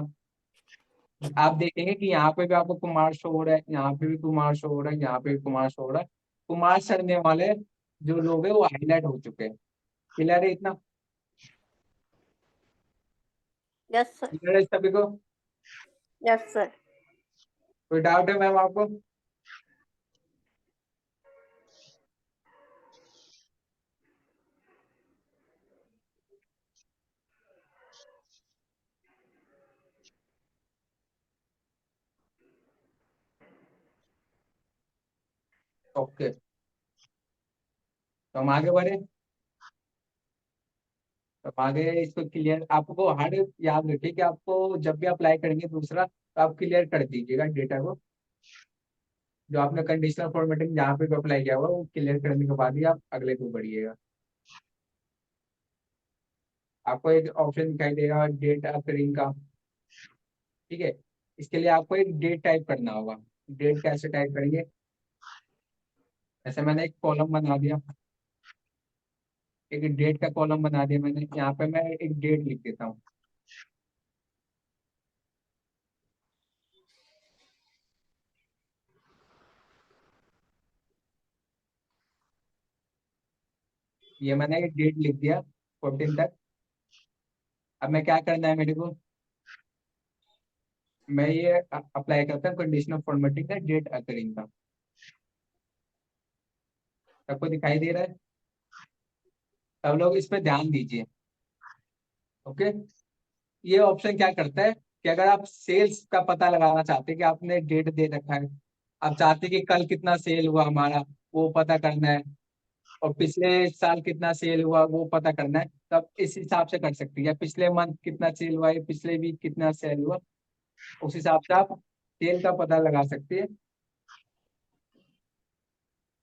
आप देखेंगे कि यहाँ पे भी आपको कुमार शो हो रहा है, यहाँ पे भी कुमार शो हो रहा है, यहाँ पे भी कुमार शो हो रहा है। कुमार सरनेम वाले जो लोग हैं वो हाईलाइट हो चुके हैं। क्लियर है इतना? Yes sir. क्लियर है सभी को? Yes sir. कोई डाउट है मैम आपको? ओके, तो हम आगे बढ़े। तो आगे इसको क्लियर, आपको हर याद रखिए कि आपको जब भी अप्लाई करेंगे दूसरा, तो आप क्लियर कर दीजिएगा डेटा को। जो आपने कंडीशनल फॉर्मेटिंग जहाँ पे भी अप्लाई किया हुआ वो क्लियर करने के बाद ही आप अगले को बढ़िएगा। आपको एक ऑप्शन दिखाई देगा डेट अकरिंग का, ठीक है। इसके लिए आपको एक डेट टाइप करना होगा। डेट कैसे टाइप करेंगे? ऐसे मैंने एक कॉलम बना दिया, एक डेट का कॉलम बना दिया मैंने। यहाँ पे मैं एक डेट लिख देता हूँ। ये मैंने एक डेट लिख दिया 14 तक। अब मैं क्या करना है मेरे को, मैं ये अप्लाई करता हूँ कंडीशनल फॉर्मेटिंग का डेट अकरिंग का। सबको दिखाई दे रहा है? सब लोग इस पे ध्यान दीजिए। ओके, ये ऑप्शन क्या करता है कि अगर आप सेल्स का पता लगाना चाहते हैं, कि आपने डेट दे रखा है, आप चाहते हैं कि कल कितना सेल हुआ हमारा वो पता करना है, और पिछले साल कितना सेल हुआ वो पता करना है, तो आप इस हिसाब से कर सकते हैं। या पिछले मंथ कितना सेल हुआ है, पिछले वीक कितना सेल हुआ, उस हिसाब से आप सेल का पता लगा सकते हैं।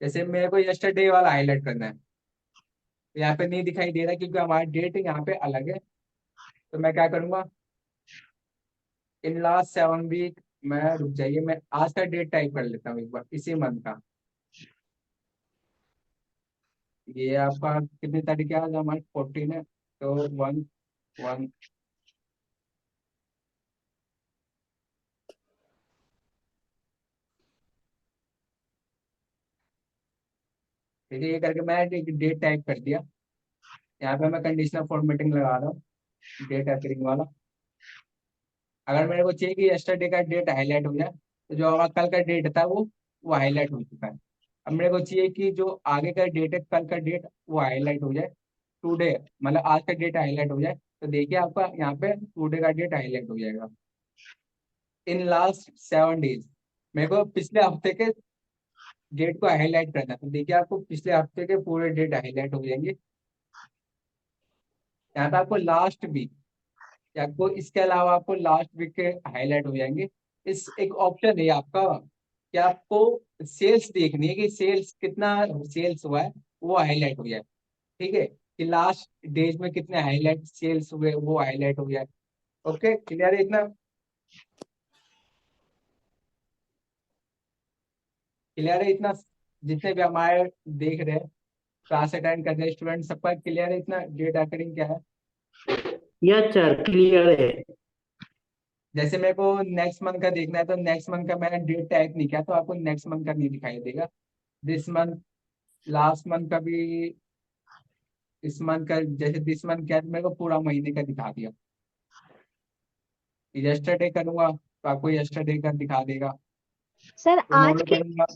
जैसे मेरे को यस्टरडे वाला हाईलाइट करना है, तो यहाँ पे नहीं दिखाई दे रहा क्योंकि हमारी डेट यहाँ पे अलग है। तो मैं क्या करूंगा, इन लास्ट 7 वीक, मैं रुक जाइए, मैं आज का डेट टाइप कर लेता हूँ एक बार, इसी मंथ का। ये आपका कितनी तारीख है आज? हमारी 14 है, तो 1/1। ठीक है, ये करके मैं एक डेट टाइप कर दिया। यहाँ पे मैं कंडीशनल फॉर्मेटिंग लगा रहा हूँ, डेट अकरिंग वाला। अगर मेरे को चाहिए कि यस्टरडे का डेट हाईलाइट हो जाए, तो जो हमारा कल का डेट था वो हाईलाइट हो चुका है। अब मेरे को चाहिए कि जो आगे का डेट है, कल का डेट, वो हाईलाइट हो जाए। टुडे मतलब आज का डेट हाईलाइट हो जाए, तो देखिए आपका यहाँ पे टुडे का डेट हाईलाइट हो जाएगा। इन लास्ट 7 डेज, मेरे को पिछले हफ्ते के डेट को हाईलाइट करना है, तो देखिए आपको पिछले हफ्ते के पूरे डेट हाईलाइट हो जाएंगे। यहाँ पे आपको लास्ट वीक, या आपको इसके अलावा आपको लास्ट वीक के हाईलाइट हो जाएंगे। इस एक ऑप्शन है आपका कि आपको सेल्स देखनी है कि सेल्स कितना सेल्स हुआ है, वो हाईलाइट हो जाए। ठीक है, कि लास्ट डेज में कितने हाईलाइट सेल्स हुए वो हाईलाइट हो जाए। ओके, क्लियर है इतना? क्लियर है इतना? जितने भी हमारे देख रहे हैं, क्लास अटेंड कर रहे हैं स्टूडेंट, सबका क्लियर है इतना डेट अकरिंग क्या है? यस सर, क्लियर है। जैसे मेरे को नेक्स्ट मंथ का देखना है, तो नेक्स्ट मंथ का मैंने डेट टाइप नहीं किया, तो आपको नेक्स्ट मंथ का नहीं दिखाई देगा। दिस मंथ, लास्ट मंथ का भी, इस मंथ का, जैसे दिस मंथ क्या है, तो मेरे को पूरा महीने का दिखा दिया। यस्टरडे करूंगा तो आपको यस्टरडे का दिखा देगा। सर टुमारो करूंगा।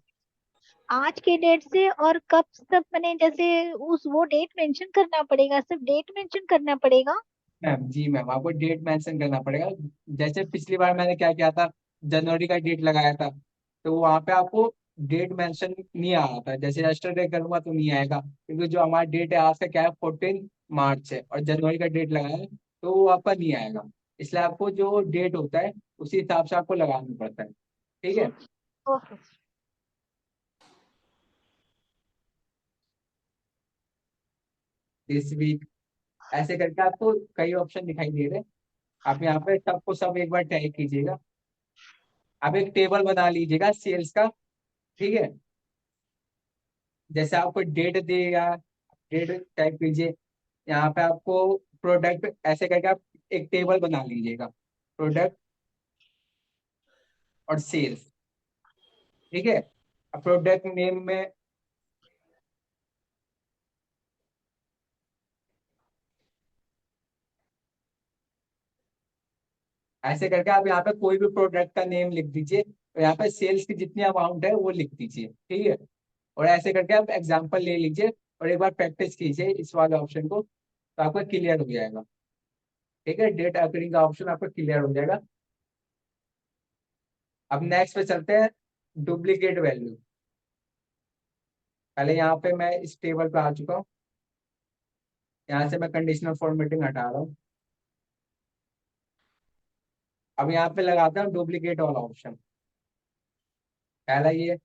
आज के डेट से और कब तक मैंने जैसे उस वो डेट मेंशन करना पड़ेगा, सिर्फ डेट मेंशन करना पड़ेगा? मैम जी मैम, आपको डेट मेंशन करना पड़ेगा। जैसे पिछली बार मैंने क्या किया था, जनवरी का डेट लगाया था, तो वहां पे आपको डेट मेंशन नहीं आ रहा था, जैसे यस्टरडे करूंगा तो नहीं आएगा, क्योंकि जो हमारा डेट है आज का क्या है 14 मार्च है, और जनवरी का डेट लगाया है तो वो आपका नहीं आएगा। इसलिए आपको जो डेट होता है उसी हिसाब से आपको लगाना पड़ता है, ठीक है। ओके। दिस वीक ऐसे करके आपको कई ऑप्शन दिखाई दे रहे हैं। आप यहाँ पे सबको सब एक बार टाइप कीजिएगा। आप एक टेबल बना लीजिएगा सेल्स का, ठीक है। जैसे आपको डेट देगा, डेट टाइप कीजिए। यहाँ पे आपको प्रोडक्ट ऐसे करके आप एक टेबल बना लीजिएगा, प्रोडक्ट और सेल्स, ठीक है। अब प्रोडक्ट नेम में ऐसे करके आप यहाँ पे कोई भी प्रोडक्ट का नेम लिख दीजिए, और यहाँ पे सेल्स की जितनी अमाउंट है वो लिख दीजिए, ठीक है। और ऐसे करके आप एग्जांपल ले लीजिए और एक बार प्रैक्टिस कीजिए इस वाले ऑप्शन को, तो आपका क्लियर हो जाएगा, ठीक है। डेट अकरिंग का ऑप्शन आपका क्लियर हो जाएगा। अब नेक्स्ट पे चलते हैं, डुप्लीकेट वैल्यू। पहले यहाँ पे मैं इस टेबल पे आ चुका हूँ, यहाँ से मैं कंडीशनल फॉर्मेटिंग हटा रहा हूँ। अब यहाँ पे लगाता हूँ डुप्लीकेट वाला ऑप्शन। पहला ये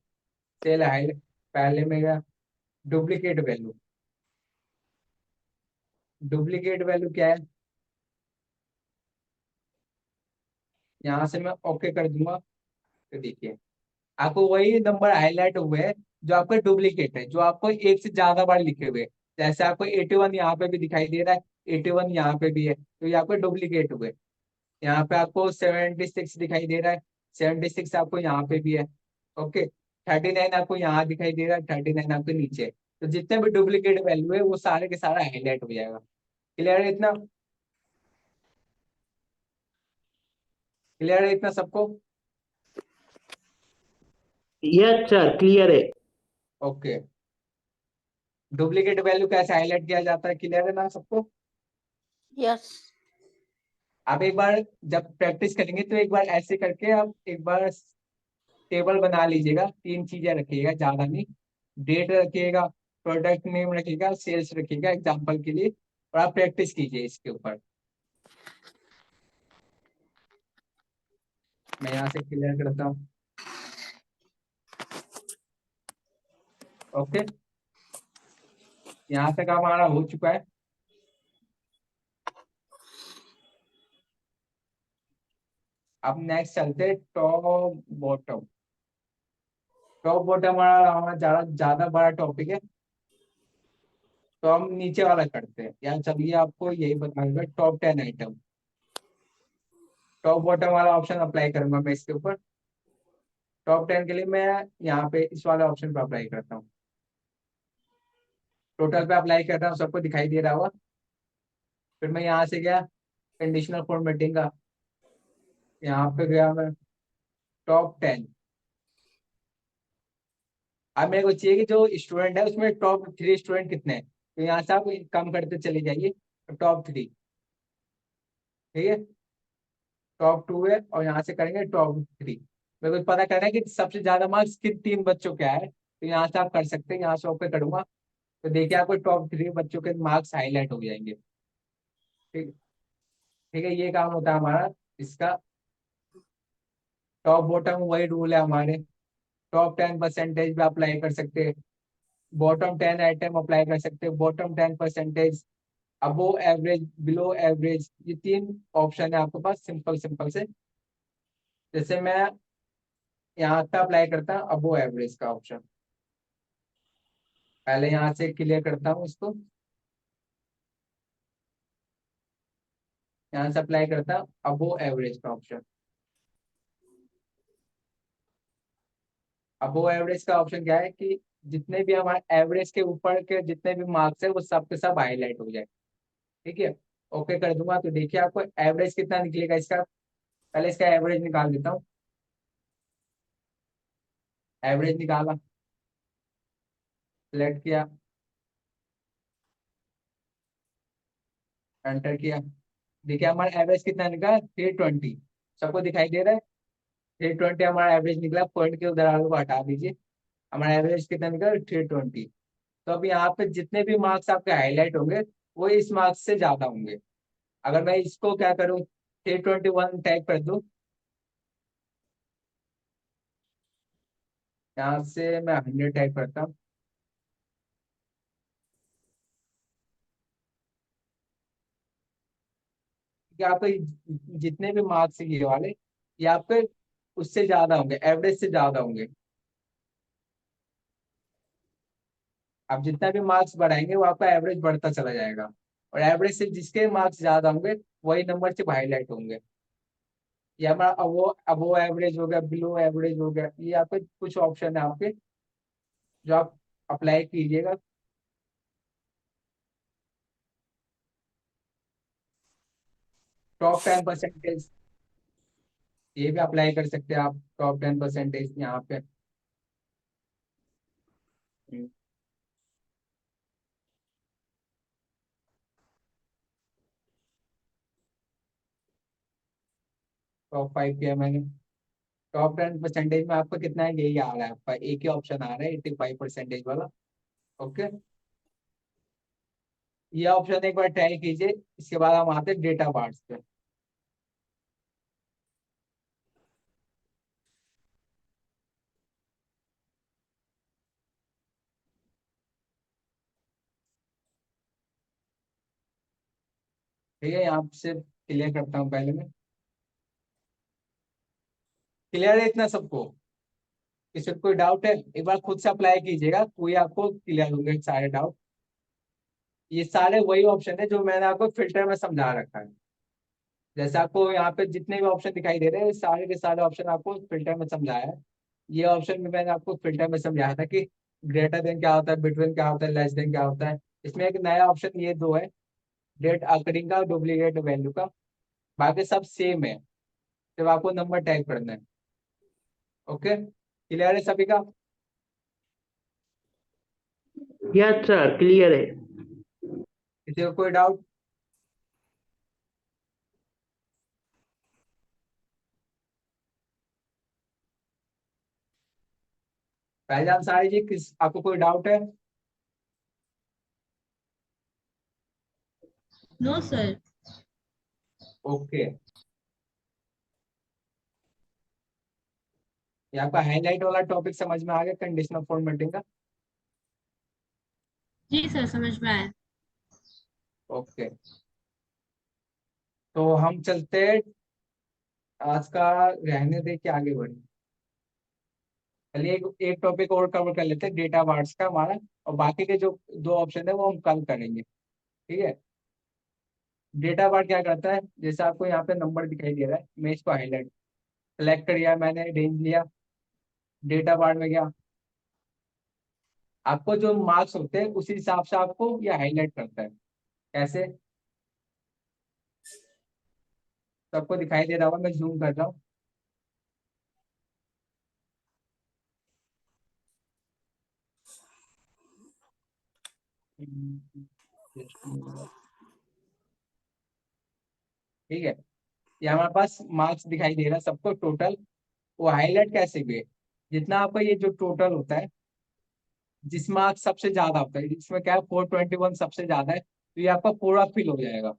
सेल हाइड, पहले मेरा डुप्लीकेट वैल्यू। डुप्लीकेट वैल्यू क्या है, यहाँ से मैं ओके कर दूंगा, तो देखिए आपको वही नंबर हाईलाइट हुए हैं जो आपका डुप्लीकेट है, जो आपको एक से ज्यादा बार लिखे हुए हैं। जैसे आपको 81 यहाँ पे भी दिखाई दे रहा है, 81 यहाँ पे भी है, तो ये आपको डुप्लीकेट हुए। यहाँ पे आपको 76 दिखाई दे रहा है, 76 आपको यहाँ पे भी है, ओके। 39 आपको यहाँ दिखाई दे रहा है, 39 आपके नीचे है। तो जितने भी डुप्लीकेट वैल्यू है वो सारे के सारा हाईलाइट हो जाएगा। क्लियर है इतना? क्लियर है इतना सबको? यस सर, क्लियर है। ओके। डुप्लीकेट वैल्यू कैसे हाईलाइट किया जाता है, क्लियर है ना सबको? यस। आप एक बार जब प्रैक्टिस करेंगे तो एक बार ऐसे करके आप एक बार टेबल बना लीजिएगा, 3 चीजें रखिएगा, ज्यादा नहीं। डेट रखिएगा, प्रोडक्ट नेम रखिएगा, सेल्स रखिएगा एग्जांपल के लिए, और आप प्रैक्टिस कीजिए इसके ऊपर। मैं यहाँ से क्लियर करता हूँ, ओके। यहाँ तक हमारा हो चुका है। अब नेक्स्ट चलते टॉप बॉटम। टॉप बॉटम हमारा ज्यादा ज्यादा बड़ा टॉपिक है, तो हम नीचे वाला करते हैं। यहाँ चलिए आपको यही बताऊंगा, टॉप 10 आइटम। टॉप बॉटम वाला ऑप्शन अप्लाई करूंगा मैं इसके ऊपर। टॉप 10 के लिए मैं यहाँ पे इस वाले ऑप्शन पे अप्लाई करता हूँ। टोटल पे अप्लाई कर रहा हूँ, सबको दिखाई दे रहा होगा। फिर मैं यहाँ से गया कंडीशनल फॉर्मेटिंग का, यहाँ पे गया मैं टॉप 10। अब मेरे को चाहिए कि जो स्टूडेंट है उसमें टॉप 3 स्टूडेंट कितने हैं, तो यहाँ से आप कम करते चले जाइए, टॉप 3, ठीक है। टॉप 2 है और यहाँ से करेंगे टॉप 3। मेरे को पता करना है कि सबसे ज्यादा मार्क्स किन 3 बच्चों के आए, तो यहाँ से आप कर सकते हैं। यहाँ से ओके करूंगा तो देखिए आपको टॉप 3 बच्चों के मार्क्स हाईलाइट हो जाएंगे, ठीक। ठीक है, ये काम होता है हमारा इसका। टॉप बॉटम वही रूल है हमारे। टॉप 10% भी अप्लाई कर सकते हैं, बॉटम 10 आइटम अप्लाई कर सकते हैं, बॉटम 10%, अबो एवरेज, बिलो एवरेज, ये 3 ऑप्शन है आपके पास, सिंपल सिंपल से। जैसे मैं यहाँ पे अप्लाई करता हूँ अबो एवरेज का ऑप्शन, पहले यहाँ से क्लियर करता हूँ इसको, यहाँ से अप्लाई करता हूँ अबो एवरेज का ऑप्शन। अबो एवरेज का ऑप्शन क्या है कि जितने भी हमारे एवरेज के ऊपर के जितने भी मार्क्स है वो सब के सब हाईलाइट हो जाए, ठीक है। ओके कर दूंगा तो देखिए आपको एवरेज कितना निकलेगा इसका। पहले इसका एवरेज निकाल देता हूँ। एवरेज निकाला, सिलेक्ट किया, एंटर किया। देखिए हमारा एवरेज कितना निकला, 320। सबको दिखाई दे रहा है? 320 हमारा एवरेज निकला। पॉइंट के उधर आलू को हटा दीजिए, हमारा एवरेज कितना निकला 320। तो अब यहाँ पे जितने भी मार्क्स आपके हाईलाइट होंगे वो इस मार्क्स से ज्यादा होंगे। अगर मैं इसको क्या करूँ 321 टाइप कर दूं, यहाँ से मैं 100 टाइप करता हूँ, कि आपके जितने भी मार्क्स ये वाले ये आपके उससे ज्यादा होंगे, एवरेज से ज्यादा होंगे। आप जितना भी मार्क्स बढ़ाएंगे वो आपका एवरेज बढ़ता चला जाएगा, और एवरेज से जिसके मार्क्स ज्यादा होंगे वही नंबर सिर्फ हाईलाइट होंगे। ये हमारा अबो एवरेज हो गया, बिलो एवरेज हो गया, ये आपके कुछ ऑप्शन है आपके जो आप अप्लाई कीजिएगा। टॉप 10%, ये भी अप्लाई कर सकते हैं आप, टॉप 10% यहाँ पे। टॉप 5 किया मैंने। टॉप 10% में आपका कितना है, यही आ रहा है आपका, एक ही ऑप्शन आ रहा है 85% वाला। ओके, ये ऑप्शन एक बार ट्राई कीजिए, इसके बाद हम आते हैं डेटा बार्स पे। ठीक है, यहाँ से क्लियर करता हूँ पहले मैं। क्लियर है इतना सबको? किसी को कोई डाउट है एक बार खुद से अप्लाई कीजिएगा, कोई आपको क्लियर होंगे सारे डाउट। ये सारे वही ऑप्शन है जो मैंने आपको फिल्टर में समझा रखा है। जैसे आपको यहाँ पे जितने भी ऑप्शन दिखाई दे रहे हैं सारे के सारे ऑप्शन आपको फिल्टर में समझाया है। ये ऑप्शन भी मैंने आपको फिल्टर में समझाया था कि ग्रेटर देन क्या होता है, बिटवीन क्या होता है, लेस देन क्या होता है। इसमें एक नया ऑप्शन ये दो है, डेट अकरिंग का, डुप्लीकेट वैल्यू का। बाकी सब सेम है, सिर्फ आपको नंबर टाइप करना है। ओके, क्लियर है सभी का? यस सर, क्लियर है। किसी को कोई डाउट? पहचान सारी जी, किस आपको कोई डाउट है? No sir. ओके, ये आपका हाईलाइट वाला टॉपिक समझ में आ गया, कंडीशनल फॉर्मेटिंग का? जी सर, समझ में आया। ओके, तो हम चलते हैं, आज का रहने दे के आगे बढ़े। चलिए एक टॉपिक और कवर कर लेते हैं, डेटा वार्ड्स का हमारा, और बाकी के जो दो ऑप्शन है वो हम कल करेंगे। ठीक है, डेटा वार्ड क्या करता है, जैसे आपको यहाँ पे नंबर दिखाई दे रहा है, मैं इसको हाईलाइट सेलेक्ट किया, मैंने रेंज लिया, डेटा वार्ड में गया, आपको जो मार्क्स होते हैं उसी हिसाब से आपको ये हाईलाइट करता है। कैसे, सबको दिखाई दे रहा होगा, मैं जूम कर रहा हूँ। ठीक है, ये हमारे पास मार्क्स दिखाई दे रहा है सबको टोटल। वो हाईलाइट कैसे हुए, जितना आपका ये जो टोटल होता है, जिस मार्क्स सबसे ज्यादा होता है, इसमें क्या है 421 सबसे ज्यादा है, तो ये आपका पूरा फिल हो जाएगा।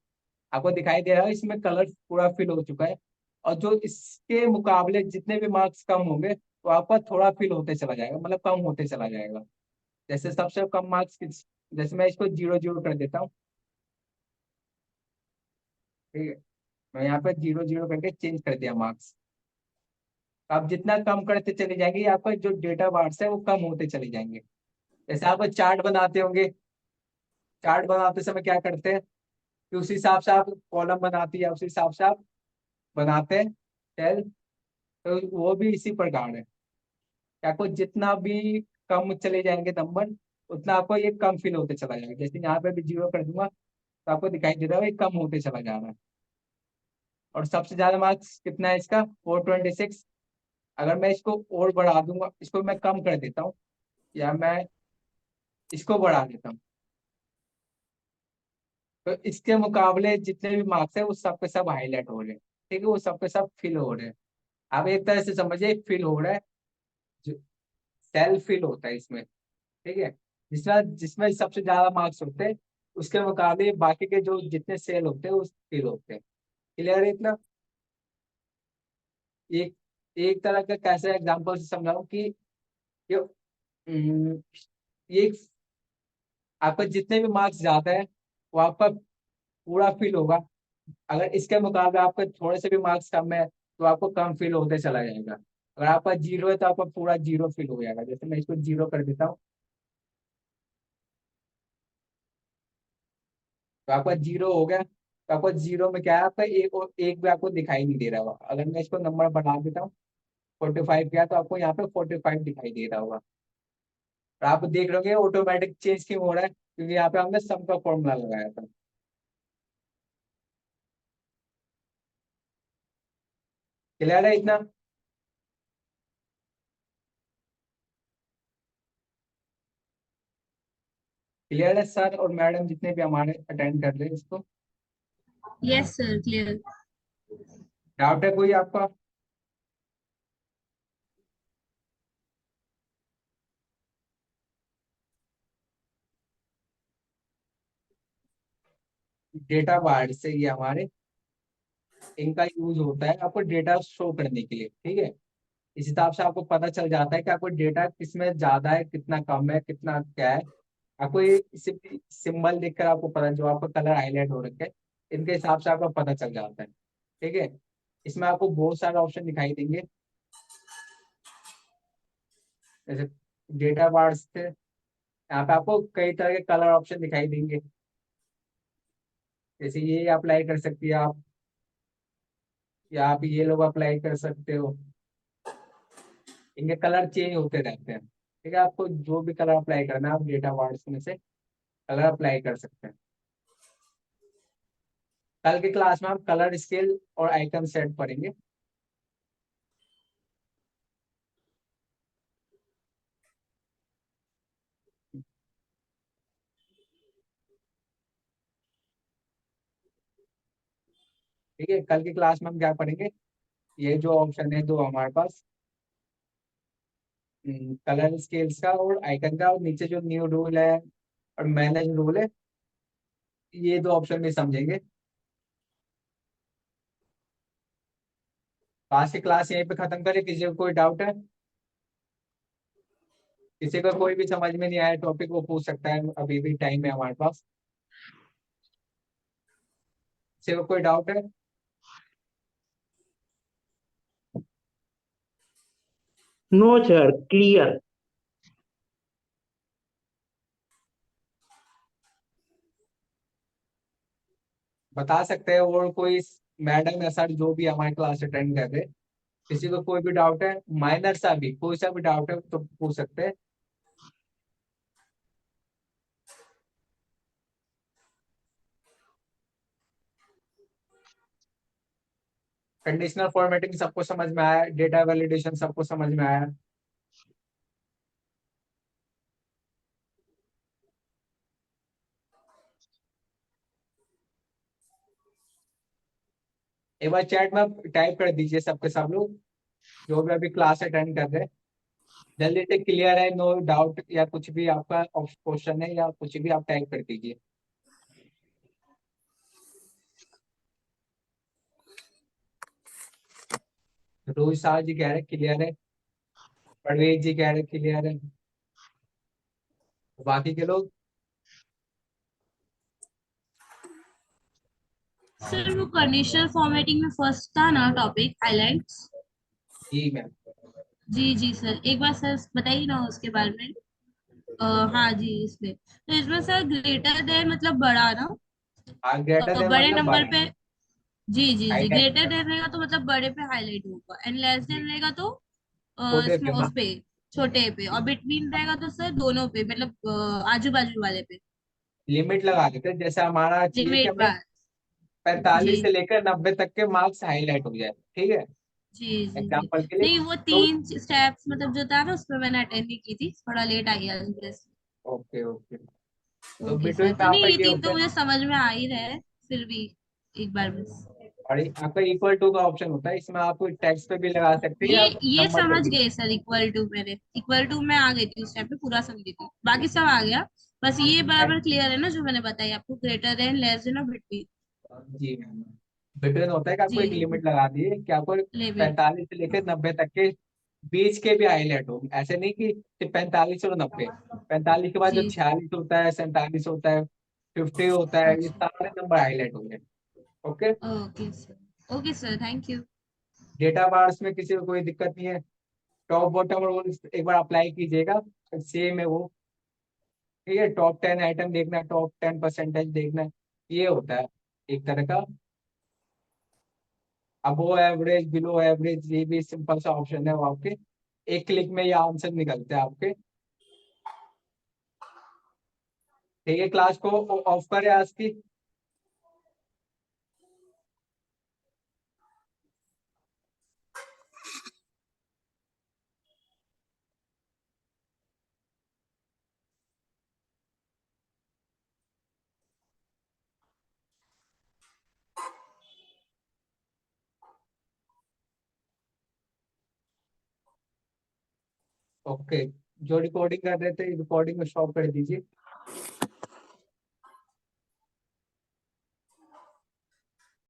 आपको दिखाई दे रहा है इसमें कलर पूरा फिल हो चुका है। और जो इसके मुकाबले जितने भी मार्क्स कम होंगे तो आपका थोड़ा फिल होते चला जाएगा, मतलब कम होते चला जाएगा। जैसे सबसे कम मार्क्स किस, जैसे मैं इसको 0 0 कर देता हूँ। ठीक है, मैं यहाँ पे 0 0 करके चेंज कर दिया मार्क्स। आप जितना कम करते चले जाएंगे आपका जो डेटा बार्स है वो कम होते चले जाएंगे। जैसे आप चार्ट बनाते होंगे, चार्ट बनाते समय क्या करते हैं कि उस हिसाब से आप कॉलम बनाती है, उस हिसाब से आप बनाते हैं सेल। तो वो भी इसी प्रकार है कि आपको जितना भी कम चले जाएंगे नंबर, उतना आपको ये कम फिल होते चला जाएगा। जैसे यहाँ पे भी 0 कर दूंगा तो आपको दिखाई दे रहा है ये कम होते चला जा रहा है। और सबसे ज्यादा मार्क्स कितना है इसका 426। अगर मैं इसको और बढ़ा दूंगा, इसको मैं कम कर देता हूँ या मैं इसको बढ़ा देता हूँ, तो इसके मुकाबले जितने भी मार्क्स है वो सब के सब हाईलाइट हो रहे हैं। ठीक है, वो सब के सब फिल हो रहे हैं। अब एक तरह से समझिए फिल हो रहा है, जो सेल फिल होता है इसमें, ठीक है। जिसमें जिसमें सबसे ज्यादा मार्क्स होते हैं उसके मुकाबले बाकी के जो जितने सेल होते हैं वो फिल होते हैं। क्लियर है इतना? एक एक तरह का कैसे एग्जांपल से समझाऊं कि ये ये आपका जितने भी मार्क्स ज्यादा है वो आपका पूरा फिल होगा। अगर इसके मुकाबले आपके थोड़े से भी मार्क्स कम है तो आपको कम फिल होते चला जाएगा। अगर आपका जीरो है तो आपका पूरा जीरो फिल हो जाएगा। जैसे मैं इसको जीरो कर देता हूँ तो आपका जीरो हो गया। तो आपका जीरो में क्या है, आपका एक और एक भी आपको दिखाई नहीं दे रहा होगा। अगर मैं इसको नंबर बढ़ा देता हूँ 45 किया तो आपको यहाँ पे 45 दिखाई दे रहा होगा। और आप देख रहे हो ऑटोमेटिक चेंज क्यों हो रहा है, क्योंकि यहाँ पे हमने सम का फॉर्मूला लगाया था। क्लियर है इतना? क्लियर है सर और मैडम जितने भी हमारे अटेंड कर रहे हैं इसको? Yes sir, clear. डाउट है कोई आपका? डेटा बार्ड से ये हमारे इनका यूज होता है आपको डेटा शो करने के लिए, ठीक है। इस हिसाब से आपको पता चल जाता है कि आपको डेटा किसमें ज्यादा है, कितना कम है, कितना क्या है। आपको ये सिंबल देखकर आपको पता, जो आपका कलर हाईलाइट हो रखे हैं इनके हिसाब से आपको पता चल जाता है, ठीक है। इसमें आपको बहुत सारे ऑप्शन दिखाई देंगे। जैसे डेटा बार से यहाँ पे आपको कई तरह के कलर ऑप्शन दिखाई देंगे। जैसे ये अप्लाई कर सकती है आप, या आप ये लोग अप्लाई कर सकते हो। इनके कलर चेंज होते रहते हैं, ठीक है। आपको जो भी कलर अप्लाई करना है आप डेटा वार्ड्स में से कलर अप्लाई कर सकते हैं। कल की क्लास में हम कलर स्केल और आइकन सेट पढ़ेंगे। ठीक है, कल की क्लास में हम क्या पढ़ेंगे, ये जो ऑप्शन है दो हमारे पास, कलर स्केल्स का और आइकन का, और नीचे जो न्यू रूल है और मैनेज रूल है, ये दो ऑप्शन में समझेंगे। आज की क्लास यहीं पे खत्म करें। किसी को कोई डाउट है? किसी को कोई भी समझ में नहीं आया टॉपिक वो पूछ सकता है, अभी भी टाइम है हमारे पास। किसी को कोई डाउट है? No sir, clear. बता सकते हैं और कोई मैडम या सर जो भी हमारी क्लास अटेंड कर रहे हैं, किसी को कोई भी डाउट है, माइनर सा भी कोई सा भी डाउट है तो पूछ सकते हैं। कंडीशनल फॉर्मेटिंग सबको समझ में आया? डेटा वैलिडेशन सबको समझ में आया? एक बार चैट में टाइप कर दीजिए सबके सब लोग जो भी अभी क्लास अटेंड कर रहे हैं, जल्दी से क्लियर है, नो डाउट, या कुछ भी आपका क्वेश्चन है या कुछ भी आप टाइप कर दीजिए। रोहित साहब जी कह रहे क्लियर है, परवेज जी कह रहे क्लियर है, बाकी के लोग? सर वो कंडीशनल फॉर्मेटिंग में फर्स्ट था ना टॉपिक, हाइलाइट्स। जी मैम। जी जी सर, एक बार सर बताइए ना उसके बारे में। हाँ जी, इसमें तो इसमें सर ग्रेटर देन मतलब बड़ा ना, ग्रेटर देन बड़े मतलब नंबर बड़ा, पे। जी जी जी, हाईलाइट ग्रेटर देन रहेगा तो मतलब बड़े पे हाईलाइट होगा, एंड लेस देन रहेगा तो छोटे पे उस पे, छोटे पे, और बिटवीन रहेगा तो सर दोनों पे, मतलब आजू बाजू वाले पे। लिमिट लगा देते हैं। जैसे हमारा चाहिए कि लिमिट हमें बार। जी 45 से लेकर 90 तक के मार्क्स हाईलाइट हो जाए, ठीक है, जी जी जी। एग्जाम्पल के लिए। नहीं, वो तो 3 स्टेप्स मतलब जो था ना उसमें मैंने अटेंड नहीं की थी, थोड़ा लेट आई आज बस। ओके ओके, तो ओके बिटवीन सर, में तो आपका नहीं ये ये 3 तो होता है। मुझे समझ में आ ही रहे हैं, फिर भी एक बार बस। और आपका इक्वल टू का ऑप्शन होता है, इसमें आप टेक्स्ट पे भी लगा सकते हैं या ये नंबर पे समझ भी। गए सर, इक्वल टू मेरे इक्वल टू में आ गई थी उस टाइम पे, पूरा समझी थी, बाकी सब आ गया। बस ये बराबर क्लियर है ना जो मैंने बताई आपको, ग्रेटर देन, लेस देन और बिटवीन। जी मैम, बिटवीन होता है कि आपको एक जी, लिमिट लगा दी है कि आपको लेविन। 45 से लेकर 90 तक के बीच के भी हाईलाइट हो, ऐसे नहीं कि सिर्फ 45 और 90। 45 के बाद जो जी, 46 होता है, 47 होता है, 50 होता है, ये अच्छा, सारे नंबर हाईलाइट होंगे। Okay. Okay sir, okay sir, thank you. Data bars में किसी को कोई दिक्कत नहीं है। टॉप बॉटम रूल एक बार अप्लाई कीजिएगा, सेम है वो। ठीक है, टॉप 10 आइटम देखना है, टॉप 10 परसेंटेज देखना है, ये होता है एक तरह का। अबो एवरेज, बिलो एवरेज, ये भी सिंपल सा ऑप्शन है वो आपके, एक क्लिक में ये आंसर निकलते हैं आपके। ठीक है, क्लास को ऑफ करें आज की। ओके, जो रिकॉर्डिंग कर रहे थे रिकॉर्डिंग में स्टॉप कर दीजिए।